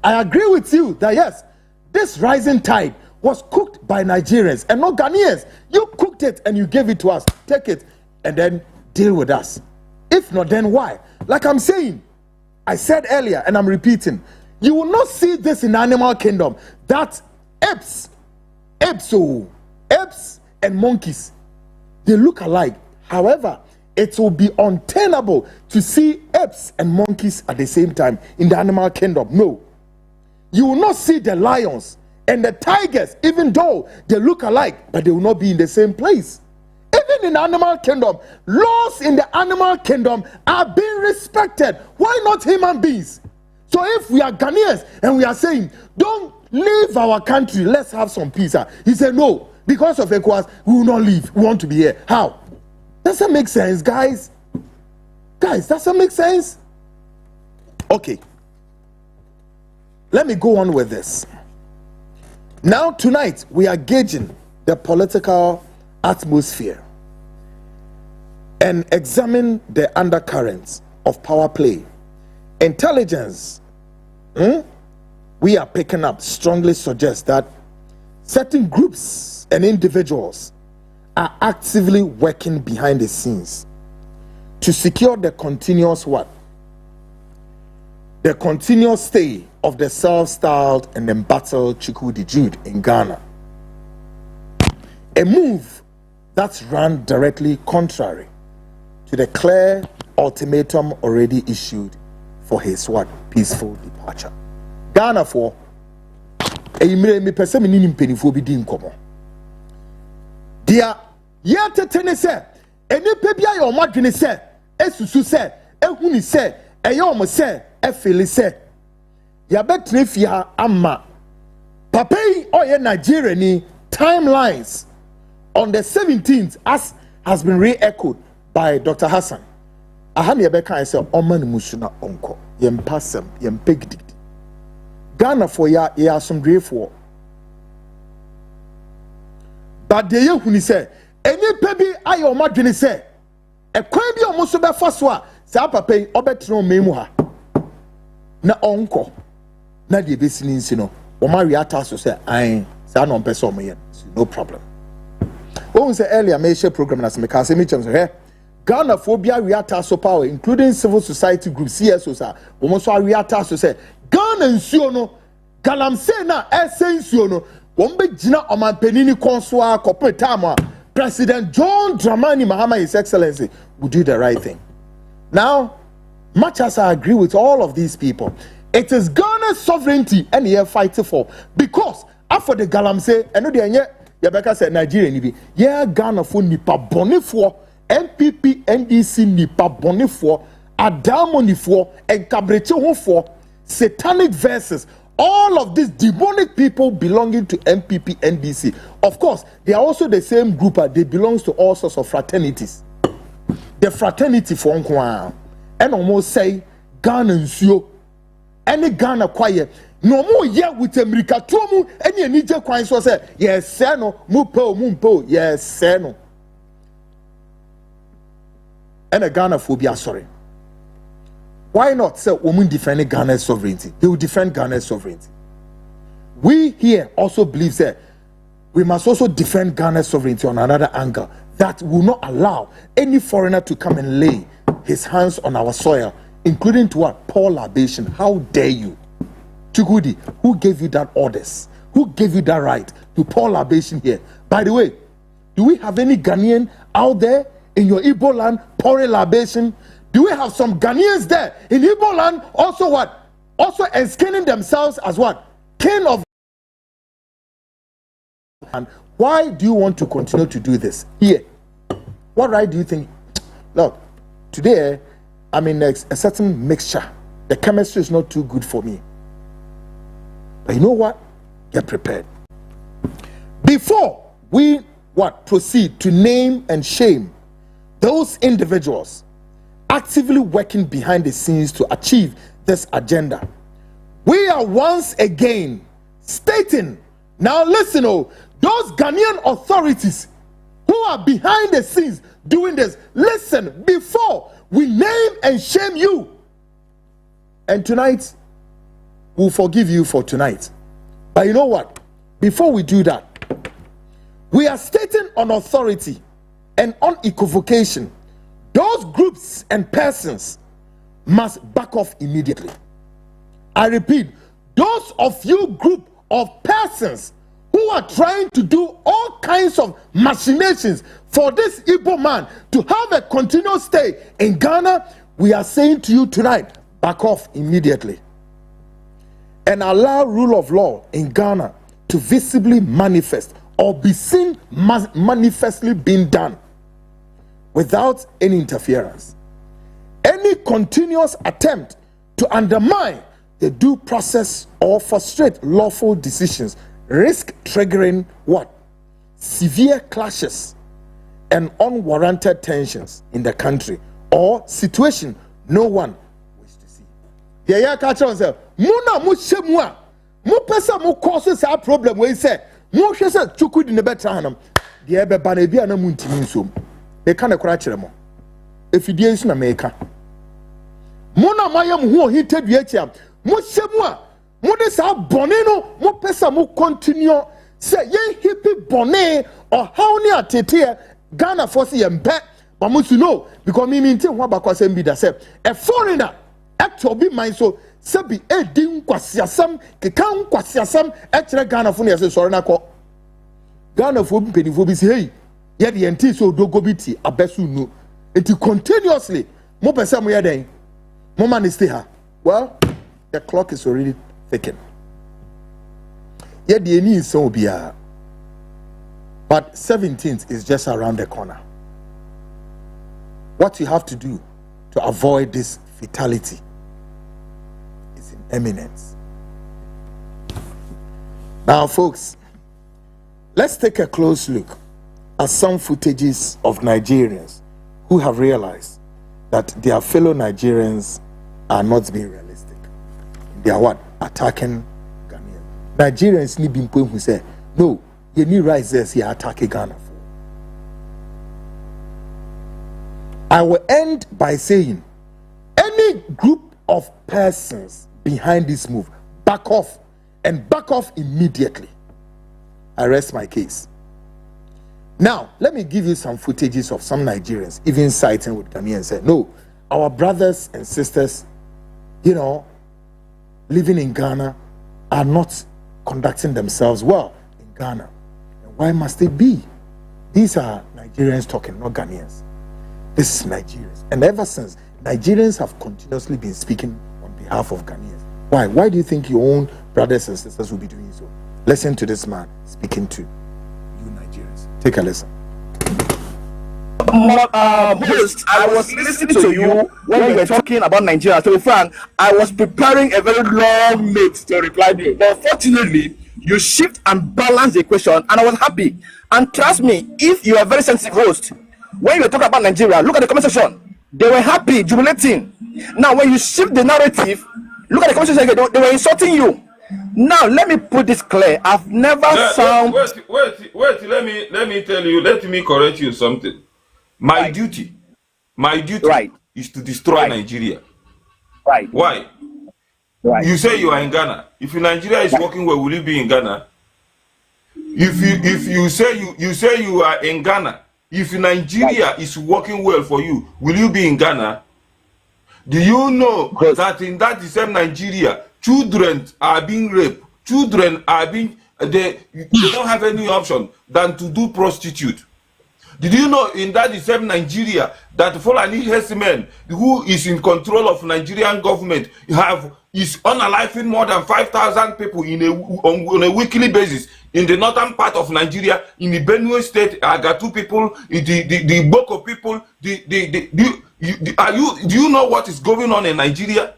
Speaker 1: I agree with you that yes, this rising tide was cooked by Nigerians and not Ghanaians. You cooked it and you gave it to us. Take it and then deal with us. If not, then why? Like I'm saying, I said earlier and I'm repeating, you will not see this in the animal kingdom, that apes and monkeys, they look alike. However, it will be untenable to see apes and monkeys at the same time in the animal kingdom. No. You will not see the lions and the tigers, even though they look alike, but they will not be in the same place. Even in the animal kingdom, laws in the animal kingdom are being respected. Why not human beings? So if we are Ghanaians and we are saying, don't leave our country, let's have some peace. He said, no, because of ECOWAS, we will not leave. We want to be here. How? Does that make sense, guys? Guys, does that make sense? Okay. Let me go on with this. Now, tonight, we are gauging the political atmosphere and examine the undercurrents of power play. Intelligence we are picking up strongly suggests that certain groups and individuals are actively working behind the scenes to secure the continuous what? The continuous stay of the self-styled and embattled Chukwudi Jude in Ghana. A move that's run directly contrary to the clear ultimatum already issued for his what? Peaceful departure. Ghana for a me person in penifo bi din komo. Dia ya tetene se eni pe bia yo madwene se esusu se ehuni se eyom se efili se ya betre fia ama papa yi oye Nigeria ni timelines on the 17th as has been re-echoed by Dr. Hassan. Ahani Ebeka say oman musuna onko yempasem yempegidi Ghana for ya some grave for but the year when say any baby ayo madwene say e kwan bi omo so be fa so a say papa yi obetro memu ha na onko na de besini nsi no o ma reata so say ai say no pese omo ye no problem. When say earlier me share program na se me ka say me chem so he Ghana phobia reata so power including civil society groups CSOs are almost reata so say Ghana nsuo no galamse na ese nsuo no wombe gina omanpanini konso a corporate time President John Dramani Mahama, His Excellency, will do the right thing. Now, much as I agree with all of these people, it is Ghana's sovereignty and they are fighting for, because after the galamse I know the Yabeka said Nigeria nibi yeah Ghana for nipa boni for MPP NDC nipa boni for adamoni for and kabreche for satanic verses. All of these demonic people belonging to MPP NDC. Of course, they are also the same group. They belong to all sorts of fraternities. The fraternity for Nkwa and almost say Ghana nsuo any Ghana quiet no more yet with America tomu any Niger kwai so say yes sir no mumpo yes sir no and a Ghana phobia sorry. Why not say women defend Ghana's sovereignty? They will defend Ghana's sovereignty. We here also believe that we must also defend Ghana's sovereignty on another angle that will not allow any foreigner to come and lay his hands on our soil, including to what? Pour libation. How dare you? Chukwudi, who gave you that orders? Who gave you that right to pour libation here? By the way, do we have any Ghanaian out there in your Igbo land pouring libation? Do we have some Ghanaians there in Igbo land also what? Also enskinning themselves as what? King of. And why do you want to continue to do this? Here. What right do you think? Look, today I'm in a certain mixture. The chemistry is not too good for me. But you know what? Get prepared. Before we proceed to name and shame those individuals actively working behind the scenes to achieve this agenda, we are once again stating Now listen, oh, those Ghanaian authorities who are behind the scenes doing this, listen, before we name and shame you. And tonight, we'll forgive you for tonight. But you know what? Before we do that, we are stating on authority and on equivocation, those groups and persons must back off immediately. I repeat, those of you group of persons who are trying to do all kinds of machinations for this Igbo man to have a continuous stay in Ghana, we are saying to you tonight, back off immediately. And allow rule of law in Ghana to visibly manifest or be seen manifestly being done without any interference. Any continuous attempt to undermine the due process or frustrate lawful decisions risk triggering what? Severe clashes and unwarranted tensions in the country or situation no one wishes to see. The ya catch on say, "Muna mu shemua, mu pesa mu causes our problem." We say, "Mu shese Chukwudi ne betra hanam." The ebe ba na bi ana mu ntimi nsom. E ka na kora kire mo. Efidie nso na meka. Muna mayam hu ohite dua chia. Mu shemua mo de sa bone no mo pesa mo continue say ye hippie bone or how ni atete Ghana force ye mpe but mo know because me nti ho abakwa bi da say a foreigner actor be mind so say bi edin kwasiasam keka kwasiasam e kire Ghana fo na say sorry na ko Ghana fo mpedifo bi say hey ye de enti so dogo bi ti abesu no enti continuously mo pesa mo ye den mo man stay ha well the clock is already ticking. Yet the need so be but 17th is just around the corner. What you have to do to avoid this fatality is in eminence. Now, folks, let's take a close look at some footages of Nigerians who have realized that their fellow Nigerians are not being realistic. They are what? Attacking Ghanaians. Nigerians need people who say, no, you need rights here attacking Ghana for. I will end by saying, any group of persons behind this move, back off and back off immediately. I rest my case. Now, let me give you some footages of some Nigerians, even siding with Ghanaians, say, no, our brothers and sisters, you know, living in Ghana are not conducting themselves well in Ghana. And why must they be? These are Nigerians talking, not Ghanaians. This is Nigerians. And ever since, Nigerians have continuously been speaking on behalf of Ghanaians. Why? Why do you think your own brothers and sisters will be doing so? Listen to this man speaking to you Nigerians. Take a listen.
Speaker 8: Host, I was listening to you when you were talking about Nigeria. To be frank, I was preparing a very long note to reply to you. But fortunately, you shift and balance the equation, and I was happy. And trust me, if you are a very sensitive host, when you were talking about Nigeria, look at the comment section. They were happy, jubilating. Now, when you shift the narrative, look at the comment section again. They were insulting you. Now, let me put this clear. I've never sound.
Speaker 9: Wait. Let me tell you. Let me correct you something. My duty is to destroy Nigeria.
Speaker 8: Right.
Speaker 9: Why?
Speaker 8: Right.
Speaker 9: You say you are in Ghana. If Nigeria is working well, will you be in Ghana? If you say you are in Ghana, if Nigeria is working well for you, will you be in Ghana? Do you know that in that same Nigeria, children are being raped, children are being they don't have any option than to do prostitute? Did you know in that same Nigeria that Fulani herdsmen who is in control of Nigerian government is unaliving more than 5,000 people on a weekly basis in the northern part of Nigeria, in the Benue state, Agatu people, the Boko people. Do you know what is going on in Nigeria?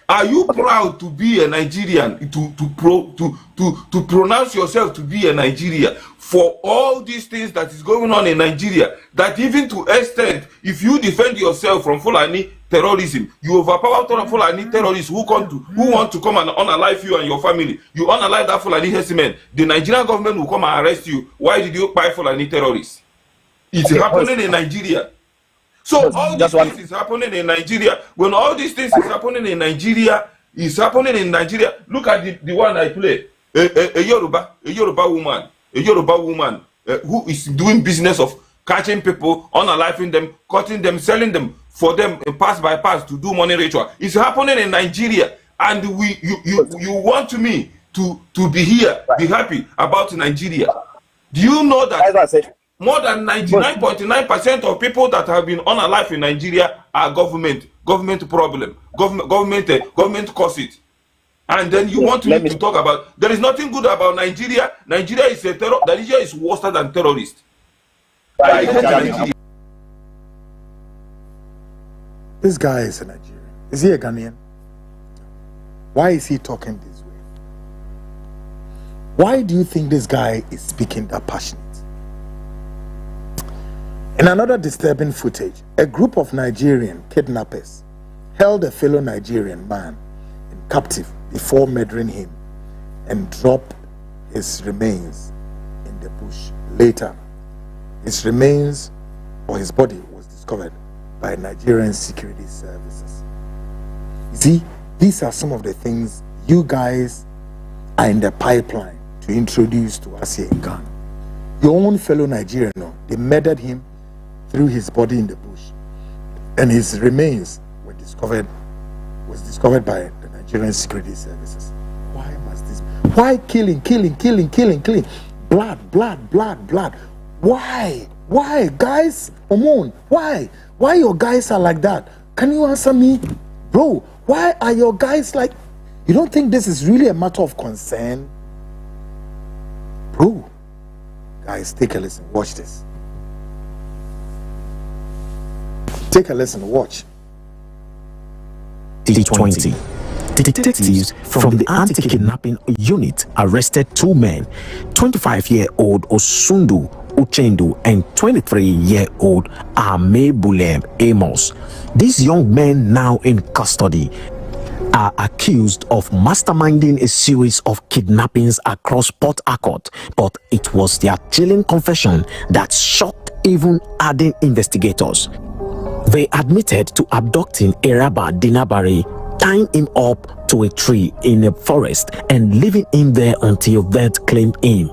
Speaker 9: Are you proud to be a Nigerian, to pronounce yourself to be a Nigerian for all these things that is going on in Nigeria? That even to extent, if you defend yourself from Fulani terrorism. You overpower Fulani terrorists who want to come and unalive you and your family. You unalive that Fulani herdsmen. The Nigerian government will come and arrest you. Why did you buy Fulani terrorists? It's happening in Nigeria. So all these things is happening in Nigeria. When all these things is happening in Nigeria, it's happening in Nigeria. Look at the one I play. A Yoruba woman who is doing business of catching people, unaliving them, cutting them, selling them for them pass by pass to do money ritual. It's happening in Nigeria, and you want me to be here, be happy about Nigeria. Do you know that more than 99.9% of people that have been unalive in Nigeria are government problem, government cause it? And then you want me to talk about there is nothing good about Nigeria. Nigeria is a terror. Nigeria is worse than terrorist.
Speaker 1: This guy is a Nigerian. Is he a Ghanaian? Why is he talking this way? Why do you think this guy is speaking that passionate? In another disturbing footage, a group of Nigerian kidnappers held a fellow Nigerian man in captive before murdering him and dropped his remains in the bush. Later, his remains or his body was discovered by Nigerian security services. You see, these are some of the things you guys are in the pipeline to introduce to us here in Ghana. Your own fellow Nigerian, they murdered him, threw his body in the bush, and his remains was discovered by the Nigerian security services. Why must this? Why killing? Blood. Why, guys? Omon, why? Why your guys are like that? Can you answer me? Bro, why are your guys like? You don't think this is really a matter of concern? Bro, guys, take a listen. Watch this. Take a listen. Watch.
Speaker 10: T20. Detectives from the anti-kidnapping unit arrested two men, 25-year-old Osundu Uchendu and 23-year-old Amebulem Amos. These young men, now in custody, are accused of masterminding a series of kidnappings across Port Harcourt, but it was their chilling confession that shocked even hardened investigators. They admitted to abducting Eraba Dinabari, tying him up to a tree in a forest and leaving him there until death claimed him.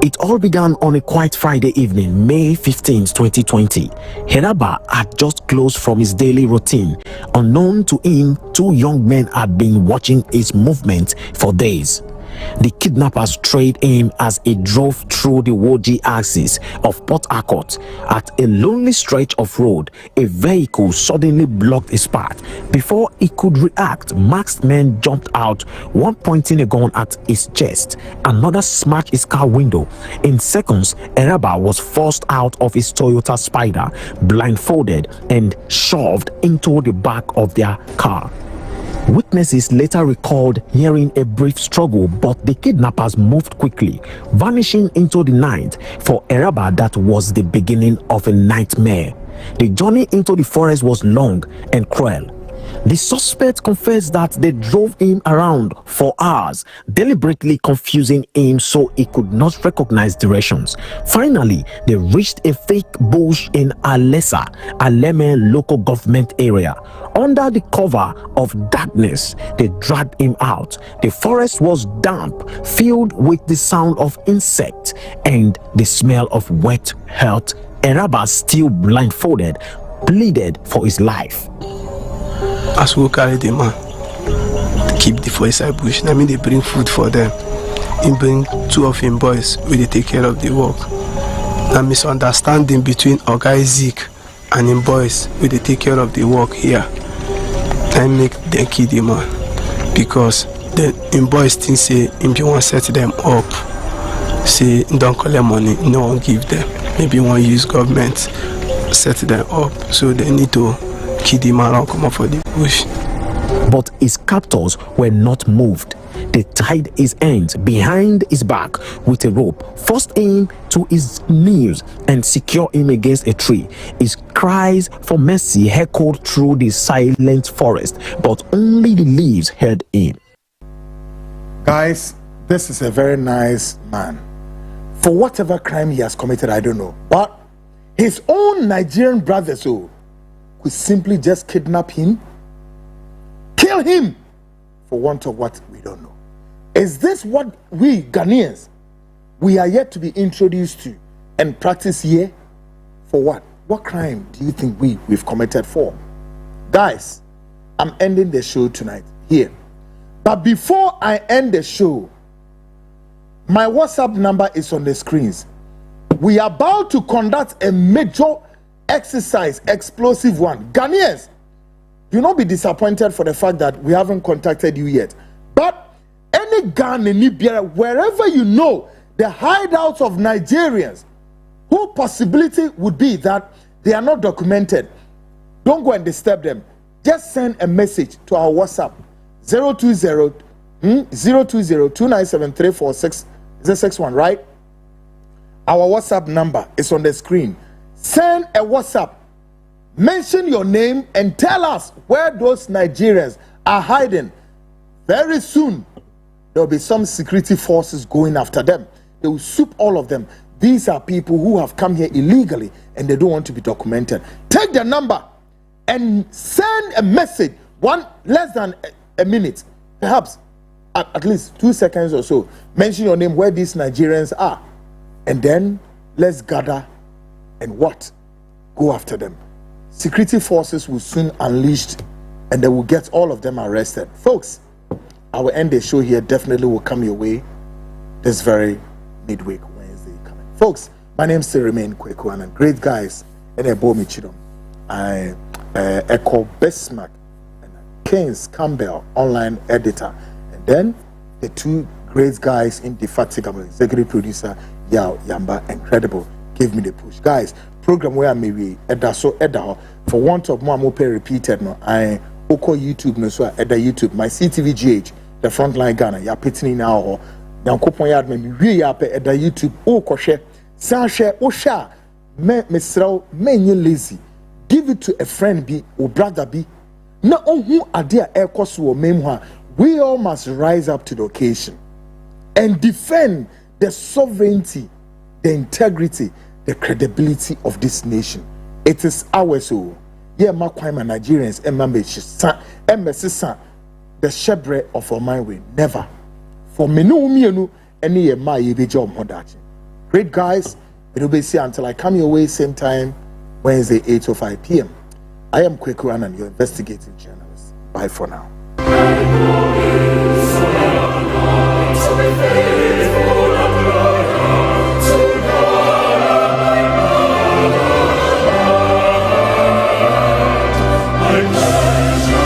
Speaker 10: It all began on a quiet Friday evening, May 15, 2020. Heraba had just closed from his daily routine. Unknown to him, two young men had been watching his movement for days. The kidnappers trailed him as he drove through the woody axis of Port Harcourt. At a lonely stretch of road, a vehicle suddenly blocked his path. Before he could react, masked men jumped out, one pointing a gun at his chest, another smashed his car window. In seconds, Eraba was forced out of his Toyota Spider, blindfolded and shoved into the back of their car. Witnesses later recalled hearing a brief struggle, but the kidnappers moved quickly, vanishing into the night. For Eraba, that was the beginning of a nightmare. The journey into the forest was long and cruel. The suspect confessed that they drove him around for hours, deliberately confusing him so he could not recognize directions. Finally, they reached a fake bush in Alesa, Aleme local government area. Under the cover of darkness, they dragged him out. The forest was damp, filled with the sound of insects and the smell of wet earth. Eraba, still blindfolded, pleaded for his life.
Speaker 11: As we carry the man, keep the for inside bush. I mean, they bring food for them. He bring two of him boys, where they take care of the work. A misunderstanding between Oga Zeke and him boys, where they take care of the work here. I make them kill the man because the him boys think say him be want set them up. Say don't collect money, no one give them. Maybe one use government set them up, so they need to kill the man and come up for the bush.
Speaker 10: But his captors were not moved. They tied his hands behind his back with a rope, forced him to his knees, and secured him against a tree. His cries for mercy echoed through the silent forest, but only the leaves heard him.
Speaker 1: Guys, this is a very nice man. For whatever crime he has committed, I don't know. But his own Nigerian brothers could simply just kidnap him, kill him, for want of what we don't know. Is this what we Ghanaians, we are yet to be introduced to and practice here? For what? What crime do you think we've committed for? Guys, I'm ending the show tonight here. But before I end the show, my WhatsApp number is on the screens. We are about to conduct a major exercise, explosive one. Ghanaians, do not be disappointed for the fact that we haven't contacted you yet. But any Ghanaian, wherever you know the hideouts of Nigerians, whose possibility would be that they are not documented, don't go and disturb them. Just send a message to our WhatsApp 020-297-346-61, right? Our WhatsApp number is on the screen. Send a WhatsApp, mention your name, and tell us where those Nigerians are hiding. Very soon, there will be some security forces going after them. They will soup all of them. These are people who have come here illegally and they don't want to be documented. Take the number and send a message, less than a minute, perhaps at least 2 seconds or so. Mention your name, where these Nigerians are, and then let's gather and go after them. Security forces will soon unleashed and they will get all of them arrested. Folks, I will end the show here. Definitely will come your way this very midweek Wednesday coming. Folks, my name still remains Kweku, and great guys and a Bomi Chidom. I echo Besmark and Keynes Campbell, online editor, and then the two great guys, indefatigable executive producer Yao Yamba, incredible, gave me the push. Guys, program where I may be for want of more pay repeated no I oko YouTube no so at the YouTube my CTVGH the Frontline Ghana ya pitini now or yankopon yard me we ya pe at the YouTube oko share san share o share me lazy. Give it to a friend be or brother be. Na ohun ade a ekoso wo memho. We all must rise up to the occasion and defend the sovereignty, the integrity, the credibility of this nation. It is ours. So, yeah, my Nigerians, the shebre of our mind will never. For me, no, any my job. Great guys, it will be see until I come your way same time. Wednesday, 8:05 p.m. I am Kweku and your investigative journalist. Bye for now.